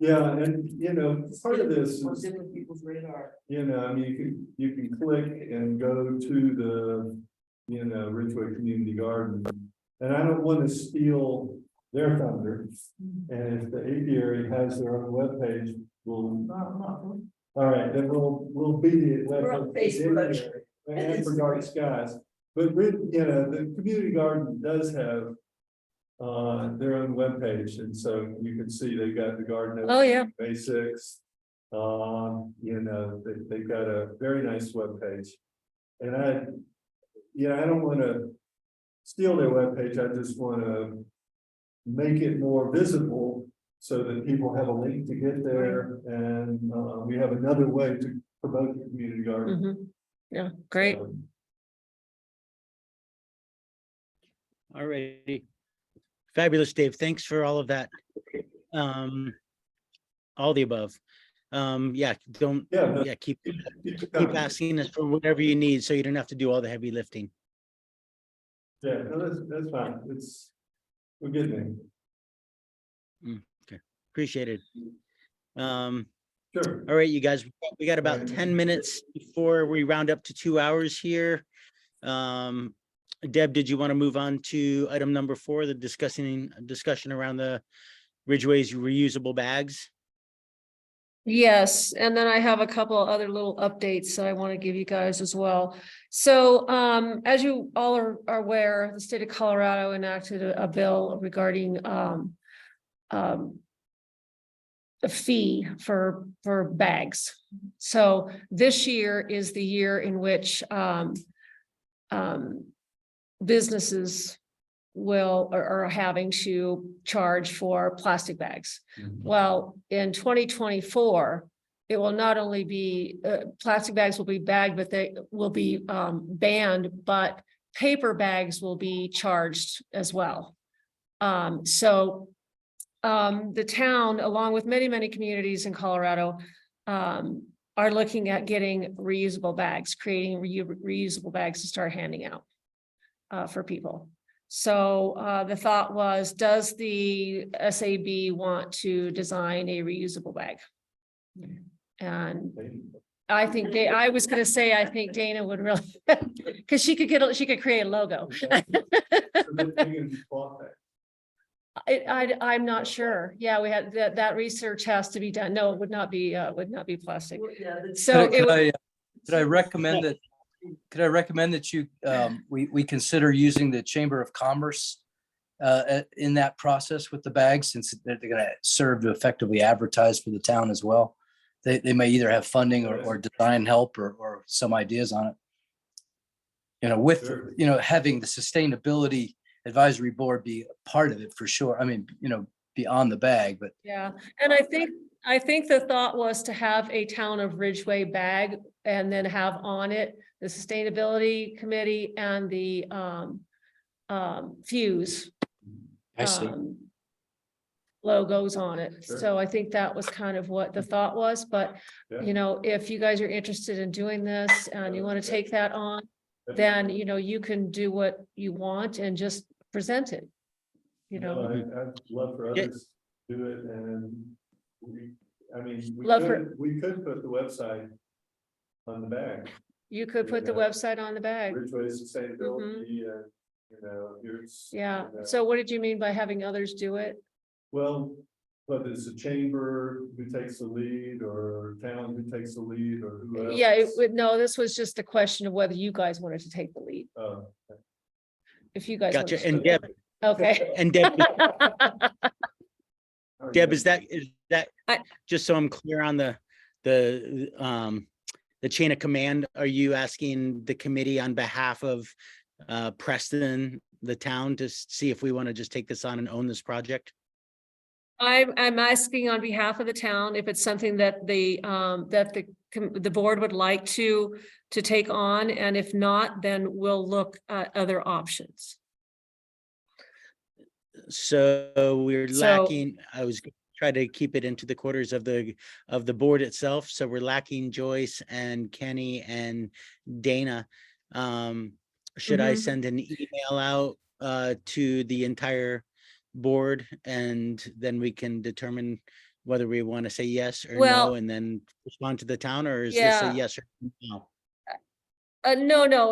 Yeah, and, you know, part of this On is, different people's radar. you know, I mean, you can click and go to the, you know, Ridgway Community Garden. And I don't want to steal their thunder, and if the apiary has their own webpage, we'll, Not- all right, then we'll be the We're on Facebook. and for Dark Skies. But, you know, the community garden does have their own webpage, and so you can see they've got the garden. Oh, yeah. Basics. You know, they've got a very nice webpage. And I don't want to steal their webpage, I just want to make it more visible so that people have a link to get there, and we have another way to promote the community garden. Mhm. Yeah, great. All righty. Fabulous, Dave. Thanks for all of that. All the above. Yeah, don't, Yeah, no, yeah, keep coming. asking us for whatever you need, so you don't have to do all the heavy lifting. Yeah, no, that's fine, we're good there. Appreciate it. Sure. All right, you guys, we got about Right. 10 minutes before we round up to 2 hours here. Deb, did you want to move on to item number 4, the discussion around the Ridgway's reusable bags? Yes, and then I have a couple other little updates that I want to give you guys as well. So as you all are aware, the state of Colorado enacted a bill regarding a fee for bags. So this year is the year in which businesses are having to charge for plastic bags. Well, in 2024, it will not only be, plastic bags will be bagged, but they will be banned, but paper bags will be charged as well. The town, along with many communities in Colorado, are looking at getting reusable bags, creating reusable bags to start handing out for people. So the thought was, does the SAB want to design a reusable bag? And I think I was going to say, I think Dana would really, because she could create a logo. So they're gonna be cloth bags. I'm not sure. Yeah, we had that research has to be done. No, it would not be plastic. Well, yeah, that's- So it Could would, I recommend that, you, we consider using the Chamber of Commerce in that process with the bags, since they're gonna serve to effectively advertise for the town as well. They may either have funding or design help or some ideas on it. You know, with, Sure. you know, having the sustainability advisory board be a part of it for sure. I mean, you know, beyond the bag, but yeah. And I think the thought was to have a town of Ridgway bag and then have on it the sustainability committee and the Fuse I see. logos on it. Sure. So I think that was kind of what the thought was, but Yeah. you know, if you guys are interested in doing this and you want to take that on, then, you know, you can do what you want and just present it. You know, I'd love for Yeah. others to do it, and Love we could put the website on the bag. you could put the Yeah. website on the bag. Ridgway Sustainability, you know, here's. Yeah. you know, So what did you mean by having others do it? Well, whether it's a chamber who takes the lead, or town who takes the lead, or who else. Yeah, it would, no, this was just a question of whether you guys wanted to take the lead. If you guys. wanted Gotcha. to And do it. Deb, Okay. and Deb, Deb, is that, I- just so I'm clear on the chain of command, are you asking the committee on behalf of Preston, the town, to see if we want to just take this on and own this project? I'm asking on behalf of the town if it's something that the board would like to take on, and if not, then we'll look at other options. So we're So- lacking, I was gonna try to keep it into the quarters of the board itself. So we're lacking Joyce and Kenny and Dana. Should I Mhm. send an email out to the entire board, and then we can determine whether we want to say yes or Well- no, and then respond to the town, or is this a Yeah. yes or no?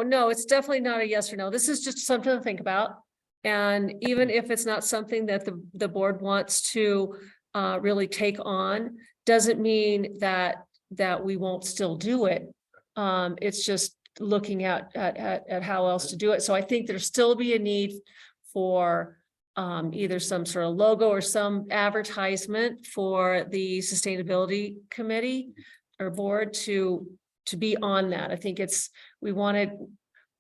No, it's definitely not a yes or no. This is just something to think about. And even if it's not something that the board wants to really take on, doesn't mean that we won't still do it. It's just looking at how else to do it. So I think there'll still be a need for either some sort of logo or some advertisement for the sustainability committee or board to be on that. I think we want to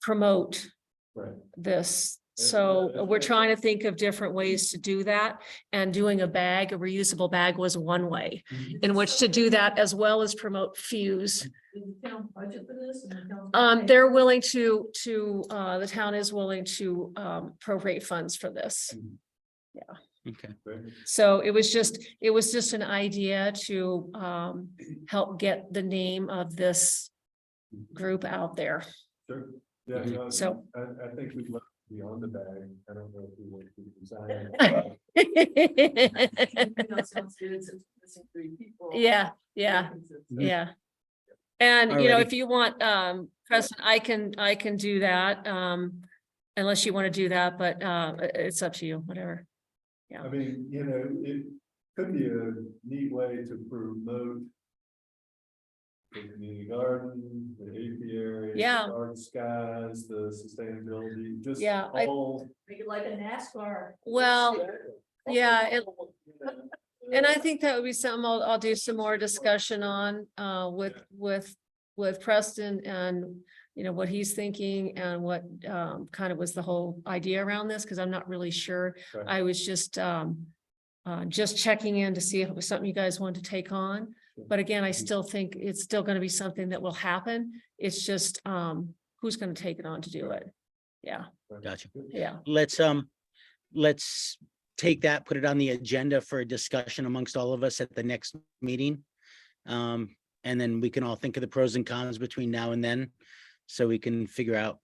promote Right. this. Yeah, So that's we're right. trying to think of different ways to do that, and doing a reusable bag was one way in which to do that, as well as promote Fuse. Does the town budget for this? And the town's pay? They're willing to, the town is willing to appropriate funds for this. Okay. So it was just an idea to help get the name of this group out there. Sure. Yeah, no, So- I think we'd love to be on the bag. I don't know if we want to design. Everything else sounds good, since we're missing 3 people. Yeah. Yeah. And you know, Alrighty. if you want, Preston, I can do that, unless you want to do that, but it's up to you, whatever. I mean, you know, it could be a neat way to promote the community garden, the apiary. Yeah. Dark skies, the sustainability, just Yeah, all. Make it like a NASCAR. Well, yeah, and I think that would be something I'll do some more discussion on, with Preston, and, you know, what he's thinking and what, kind of was the whole idea around this, because I'm not really sure. Right. I was just checking in to see if it was something you guys wanted to take on. But again, I still think it's still gonna be something that will happen. It's just, who's gonna take it on to do it? Yeah, Gotcha. yeah. Let's take that, put it on the agenda for a discussion amongst all of us at the next meeting. And then we can all think of the pros and cons between now and then, so we can figure out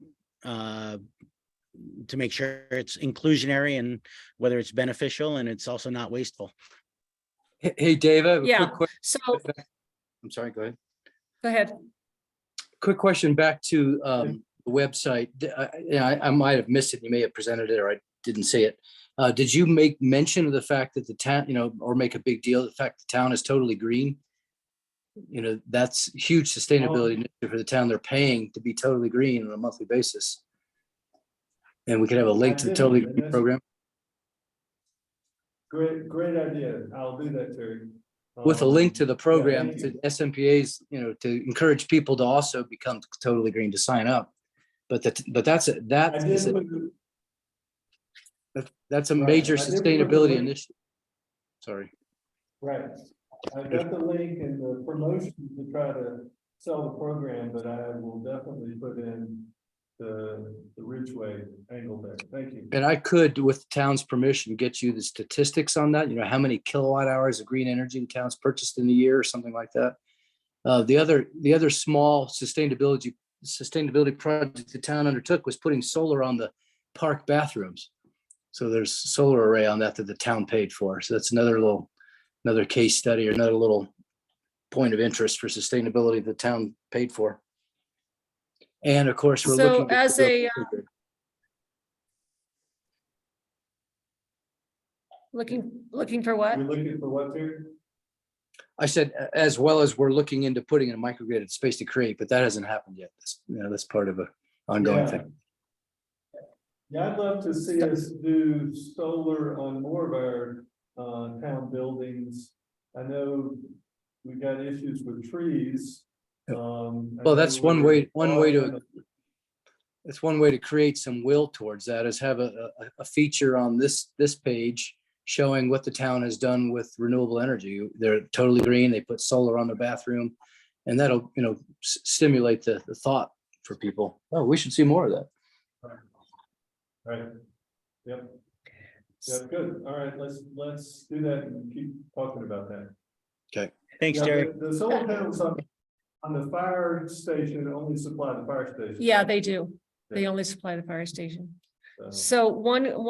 to make sure it's inclusionary and whether it's beneficial and it's also not wasteful. Hey, Dave, I have a Yeah. quick question. So, I'm sorry, go ahead. go ahead. Quick question back to the website. I might have missed it. You may have presented it or I didn't see it. Did you make mention of the fact that the town, you know, or make a big deal of the fact the town is totally green? You know, that's huge sustainability initiative for the town. They're paying to be totally green on a monthly basis. And we could have a link to the totally green program Great idea. I'll do that, Terry. with a link to the program thank to you. SMPA's, you know, to encourage people to also become totally green to sign up. But that's a Right, major I did put the sustainability link. initiative. Sorry. Right. I got the link and the promotion to try to sell the program, but I will definitely put in the Ridgway angle there. Thank you. And I could, with town's permission, get you the statistics on that, you know, how many kilowatt hours of green energy the town's purchased in a year or something like that. The other small sustainability project the town undertook was putting solar on the park bathrooms. So there's solar array on that the town paid for. So that's another case study or another little point of interest for sustainability the town paid for. And of course, we're So looking. to as build- a, looking for what? You're looking for what, Terry? I said, as well as we're looking into putting in a microgrid at Space to Create, but that hasn't happened yet. That's part of a ongoing Yeah. thing. Yeah, I'd love to see us do solar on more of our town buildings. I know we got issues with trees. Well, that's one way to create some will towards that is have a feature on this page showing what the town has done with renewable energy. They're totally green. They put solar on their bathroom, and that'll, stimulate the thought for people. Oh, we should see more of that. Right. Yep. Yep, good. All right, let's do that and keep talking about that. Thanks, Yeah, Terry. The solar panels on the fire station only supply the fire station. Yeah, they do. They Yeah. only supply the fire station. So, So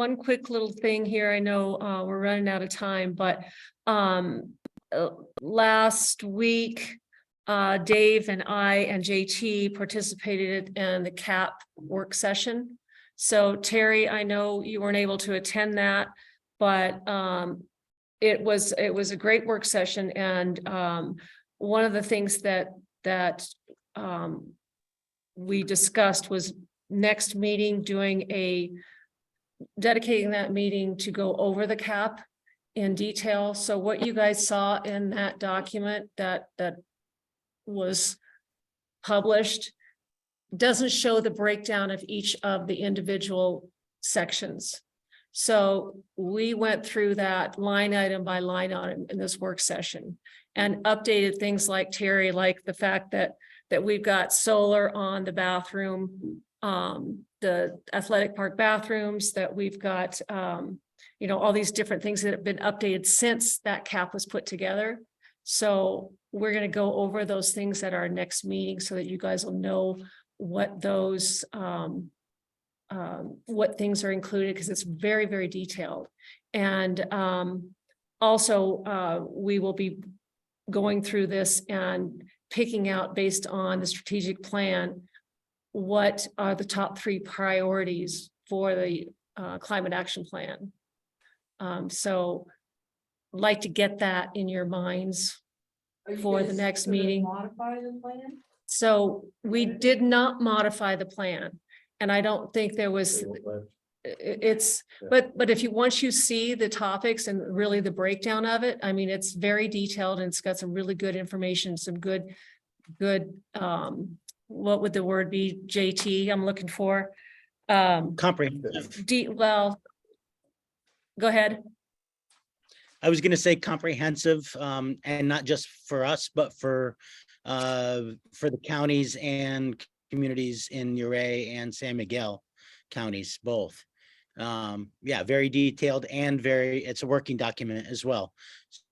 one quick little thing here, I know we're running out of time, but last week, Dave and I and JT participated in the CAP work session. So Terry, I know you weren't able to attend that, but it was a great work session, and one of the things that we discussed was next meeting, dedicating that meeting to go over the CAP in detail. So what you guys saw in that document that was published doesn't show the breakdown of each of the individual sections. So we went through that line item by line item in this work session and updated things like Terry, like the fact that we've got solar on the bathroom, the athletic park bathrooms, that we've got, all these different things that have been updated since that CAP was put together. So we're going to go over those things at our next meeting so that you guys will know what those, what things are included, because it's very, very detailed. And also we will be going through this and picking out, based on the strategic plan, what are the top 3 priorities for the climate action plan. So I'd like to get that in your minds Are you for the guys next gonna meeting. Modify the plan? So we did not modify the plan, and I don't think there was, but if once you see the topics and really the breakdown of it, I mean, it's very detailed and it's got some really good information, some good, what would the word be, JT, I'm looking for? Comprehensive. Well, go ahead. I was going to say comprehensive, and not just for us, but for the counties and communities in Uray and San Miguel counties, both. Yeah, very detailed and it's a working document as well.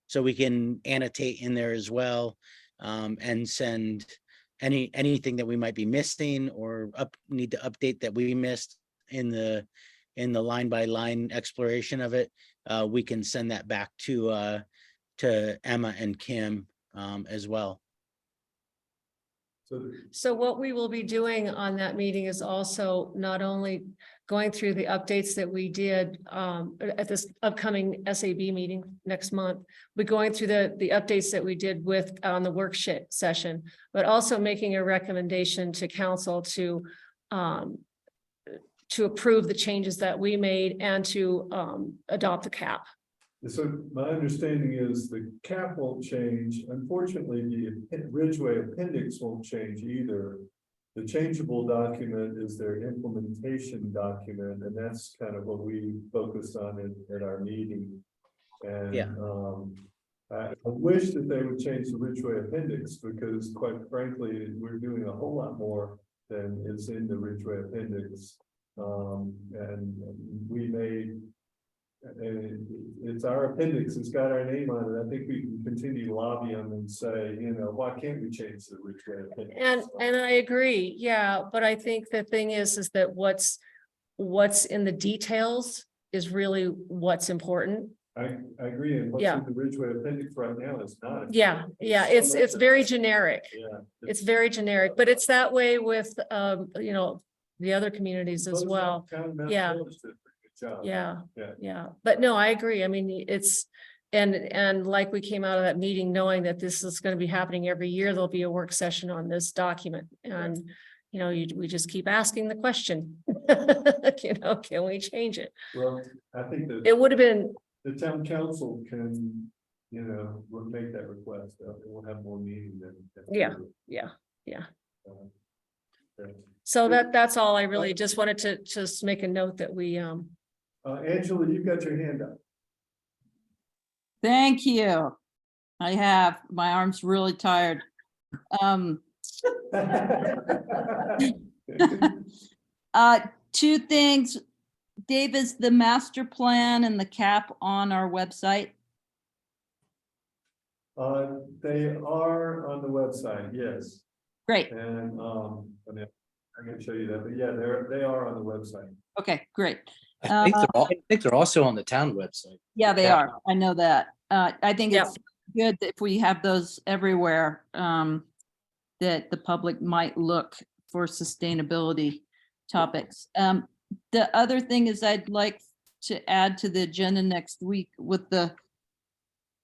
So we can annotate in there as well, and send anything that we might be missing or need to update that we missed in the line by line exploration of it. We can send that back to Emma and Kim as well. So So what we will be doing on that meeting is also not only going through the updates that we did at this upcoming SAB meeting next month, but going through the updates that we did on the worksheet session, but also making a recommendation to council to approve the changes that we made and to adopt the CAP. So my understanding is the CAP won't change. Unfortunately, the Ridgway appendix won't change either. The changeable document is their implementation document, and that's kind of what we focused on at our meeting. And Yeah. I wish that they would change the Ridgway appendix, because quite frankly, we're doing a whole lot more than is in the Ridgway appendix. And we made, and it's our appendix, it's got our name on it. I think we can continue to lobby them and say, why can't we change the Ridgway appendix? And I agree, yeah, but I think the thing is that what's in the details is really what's important. I agree, and what's Yeah. in the Ridgway appendix right now is not. Yeah, it's very generic. Yeah. It's very generic, but it's that way with the other communities as well. Yeah. Good job. Yeah, Yeah. yeah, but no, I agree. I mean, it's, and like we came out of that meeting knowing that this is going to be happening every year, there'll be a work session on this document. And, we just keep asking the question, can we change it? Well, I think that It would have been, the town council can, will make that request. We'll have more meeting than. Yeah. so that's all. I really just wanted to just make a note that we, Angela, you've got your hand up. Thank you. I have, my arm's really tired. Two things. Dave, is the master plan and the cap on our website? They are on the website, yes, Great. and, I mean, I can show you that, but yeah, they are on the website. Okay, great. I think they're also on the town website. Yeah, they Yeah. are. I know that. I think Yeah. it's good if we have those everywhere, that the public might look for sustainability topics. The other thing is I'd like to add to the agenda next week with the,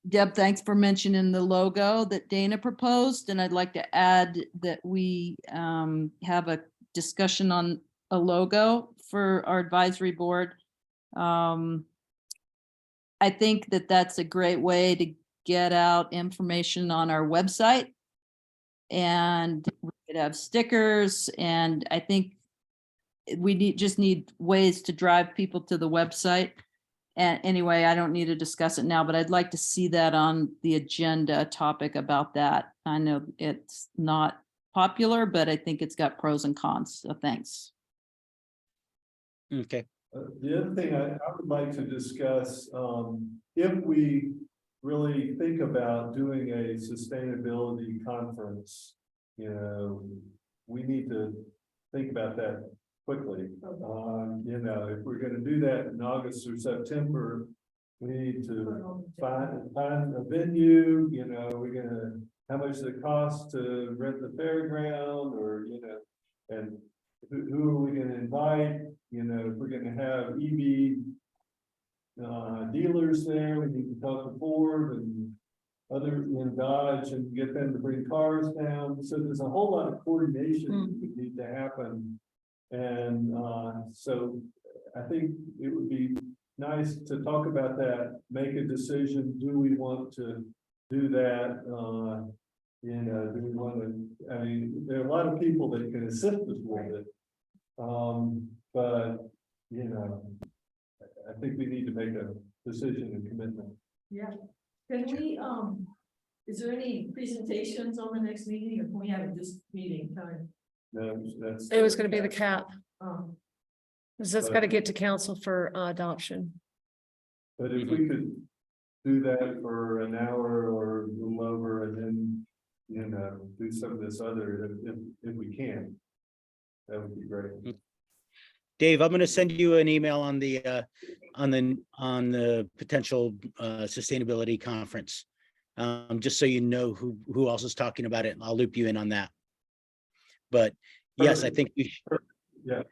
Deb, thanks for mentioning the logo that Dana proposed, and I'd like to add that we have a discussion on a logo for our advisory board. I think that that's a great way to get out information on our website. And we could have stickers, and I think we just need ways to drive people to the website. And anyway, I don't need to discuss it now, but I'd like to see that on the agenda topic about that. I know it's not popular, but I think it's got pros and cons, so thanks. Okay. The other thing I would like to discuss, if we really think about doing a sustainability conference, you know, we need to think about that quickly. You know, if we're gonna do that in August or September, we need to find a venue, you know, we're gonna, how much does it cost to rent the fairground, or, you know, and who are we gonna invite? You know, if we're gonna have EV dealers there, we need to talk to Ford and other, you know, Dodge, and get them to bring cars down. So there's a whole lot of coordination that would need to happen. And so I think it would be nice to talk about that, make a decision. Do we want to do that? You know, do we want to, I mean, there are a lot of people that can assist us with it. But, you know, I think we need to make a decision and commitment. Yeah, can we, is there any presentations on the next meeting, or can we have it this meeting time? No, that's. It was gonna be the cap, Um, because that's gotta get to council for adoption. But if we could do that for an hour or a little over, and then, you know, do some of this other, if we can, that would be great. Dave, I'm going to send you an email on the potential sustainability conference. Just so you know who else is talking about it, and I'll loop you in on that. But yes, I think we should. Yeah.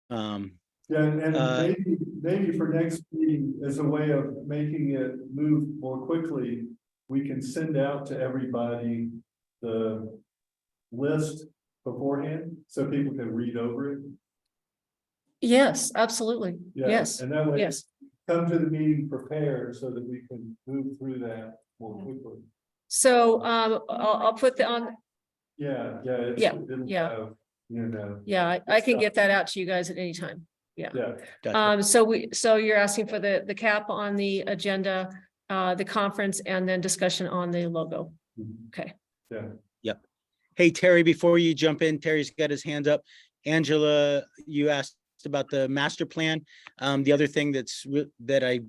Um, Yeah, and maybe for next meeting, as a way of making it move more quickly, we can send out to everybody the list beforehand, so people can read over it. Yes, absolutely. Yeah, Yes, and that way, yes. come to the meeting prepared so that we can move through that more quickly. So I'll put on, Yeah, it'll yeah. have, you know, yeah, I can get that out to you guys at any time. yeah. gotcha. So you're asking for the cap on the agenda, the conference, and then discussion on the logo. Okay. Yeah. Hey, Terry, before you jump in, Terry's got his hands up. Angela, you asked about the master plan. The other thing that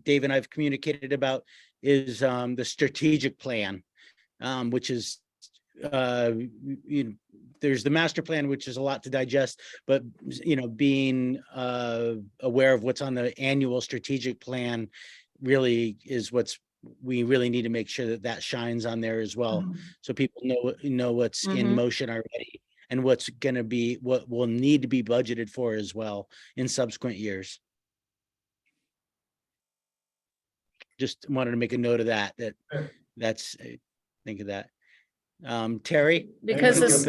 Dave and I've communicated about is the strategic plan, which is there's the master plan, which is a lot to digest, but being aware of what's on the annual strategic plan really is we really need to make sure that shines on there as well, so people know what's in motion already and what will need to be budgeted for as well in subsequent years. Just wanted to make a note of that's think of that. Terry? Because this,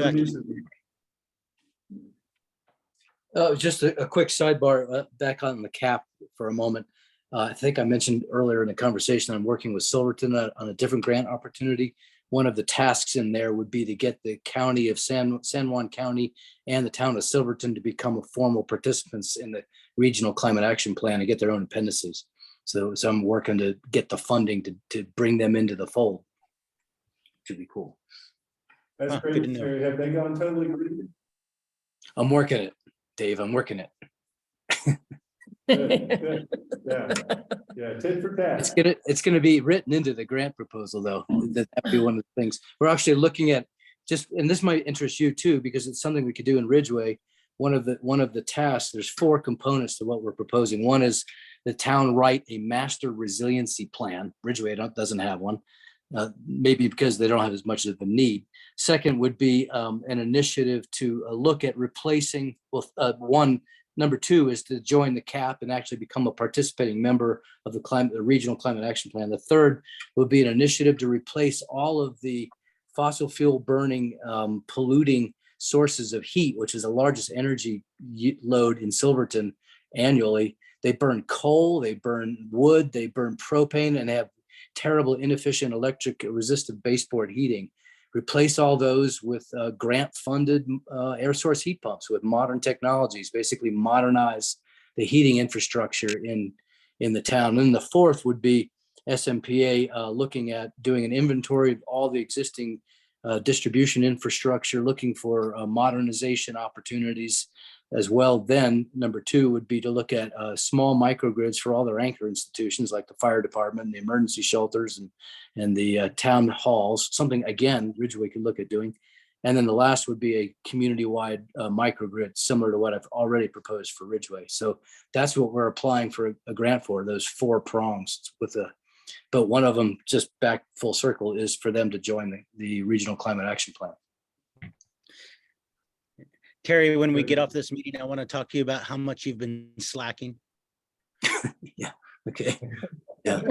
Just a quick sidebar, back on the cap for a moment. I think I mentioned earlier in the conversation, I'm working with Silverton on a different grant opportunity. One of the tasks in there would be to get the county of San Juan County and the town of Silverton to become formal participants in the regional climate action plan and get their own appendices. So I'm working to get the funding to bring them into the fold. Should be cool. That's Huh, good great, to know. Terry. Have they gone totally green? I'm working it, Dave. I'm working it. Good, good. Yeah, tit for tat. It's gonna be written into the grant proposal, though. That'd be one of the things. We're actually looking at just, and this might interest you too, because it's something we could do in Ridgway. One of the tasks, there's 4 components to what we're proposing. One is the town write a master resiliency plan. Ridgway doesn't have one. Maybe because they don't have as much of a need. Second would be an initiative to look at replacing, number 2 is to join the CAP and actually become a participating member of the Regional Climate Action Plan. The third would be an initiative to replace all of the fossil fuel burning, polluting sources of heat, which is the largest energy load in Silverton annually. They burn coal, they burn wood, they burn propane, and have terrible, inefficient electric resistive baseboard heating. Replace all those with grant-funded air source heat pumps with modern technologies, basically modernize the heating infrastructure in the town. And then the fourth would be SMPA looking at doing an inventory of all the existing distribution infrastructure, looking for modernization opportunities as well. Then number 2 would be to look at small microgrids for all their anchor institutions like the fire department, the emergency shelters, and the town halls, something again Ridgway could look at doing. And then the last would be a community-wide microgrid similar to what I've already proposed for Ridgway. So that's what we're applying for a grant for, those 4 prongs but one of them, just back full circle, is for them to join the Regional Climate Action Plan. Terry, when we get off this meeting, I want to talk to you about how much you've been slacking. Yeah, okay. Yeah.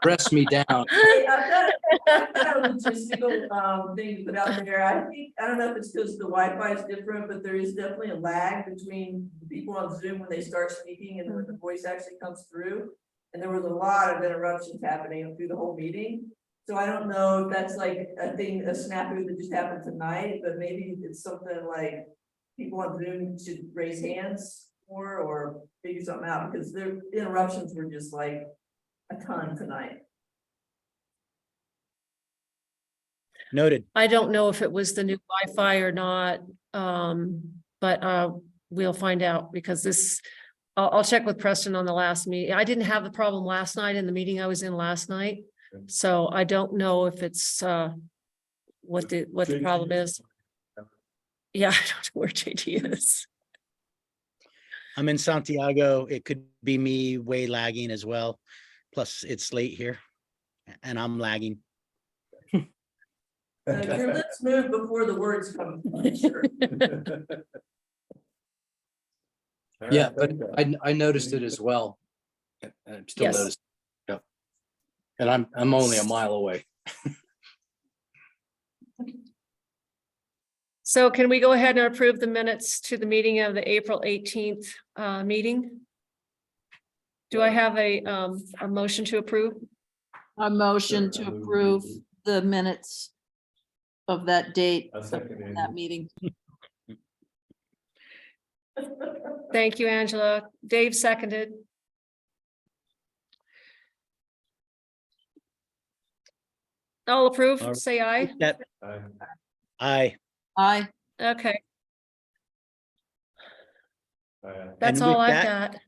Press me down. Hey, I've got a logistical thing to put out there. I don't know if it's because the Wi-Fi is different, but there is definitely a lag between the people on Zoom when they start speaking and when the voice actually comes through. And there was a lot of interruptions happening through the whole meeting. So I don't know if that's like a snafu that just happened tonight, but maybe it's something like people on Zoom should raise hands more or figure something out, because their interruptions were just like a ton tonight. Noted. I don't know if it was the new Wi-Fi or not, but we'll find out because I'll check with Preston on the last meeting. I didn't have the problem last night in the meeting I was in last night. So I don't know if it's what the problem is. Yeah, I don't know where JT is. I'm in Santiago. It could be me way lagging as well. Plus it's late here and I'm lagging. Your lips move before the words come. Sure. Yeah, but I noticed it as well. And I'm still Yes. noticing. Yeah. And I'm only a mile away. So can we go ahead and approve the minutes to the meeting of the April 18th meeting? Do I have a motion to approve? A motion to approve the minutes of that date, I of second it. that meeting. Thank you, Angela. Dave seconded. All All approved, right. say aye. Aye. Aye. Okay, And that's all with I've that- got.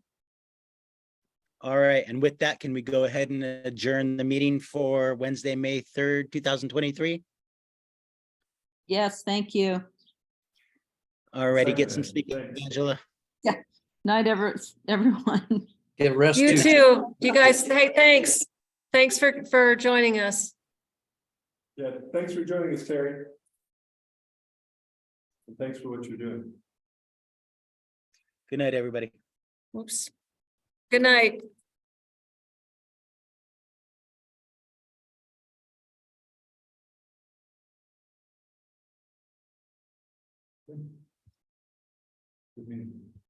All right. And with that, can we go ahead and adjourn the meeting for Wednesday, May 3rd, 2023? Yes, thank you. All righty, get some Second, sleep, thanks. Angela. Night, everyone. Get rest. You too. You guys, hey, thanks. Thanks for joining us. Yeah, thanks for joining us, Terry. And thanks for what you're doing. Good night, everybody. Whoops. Good night. Good meeting.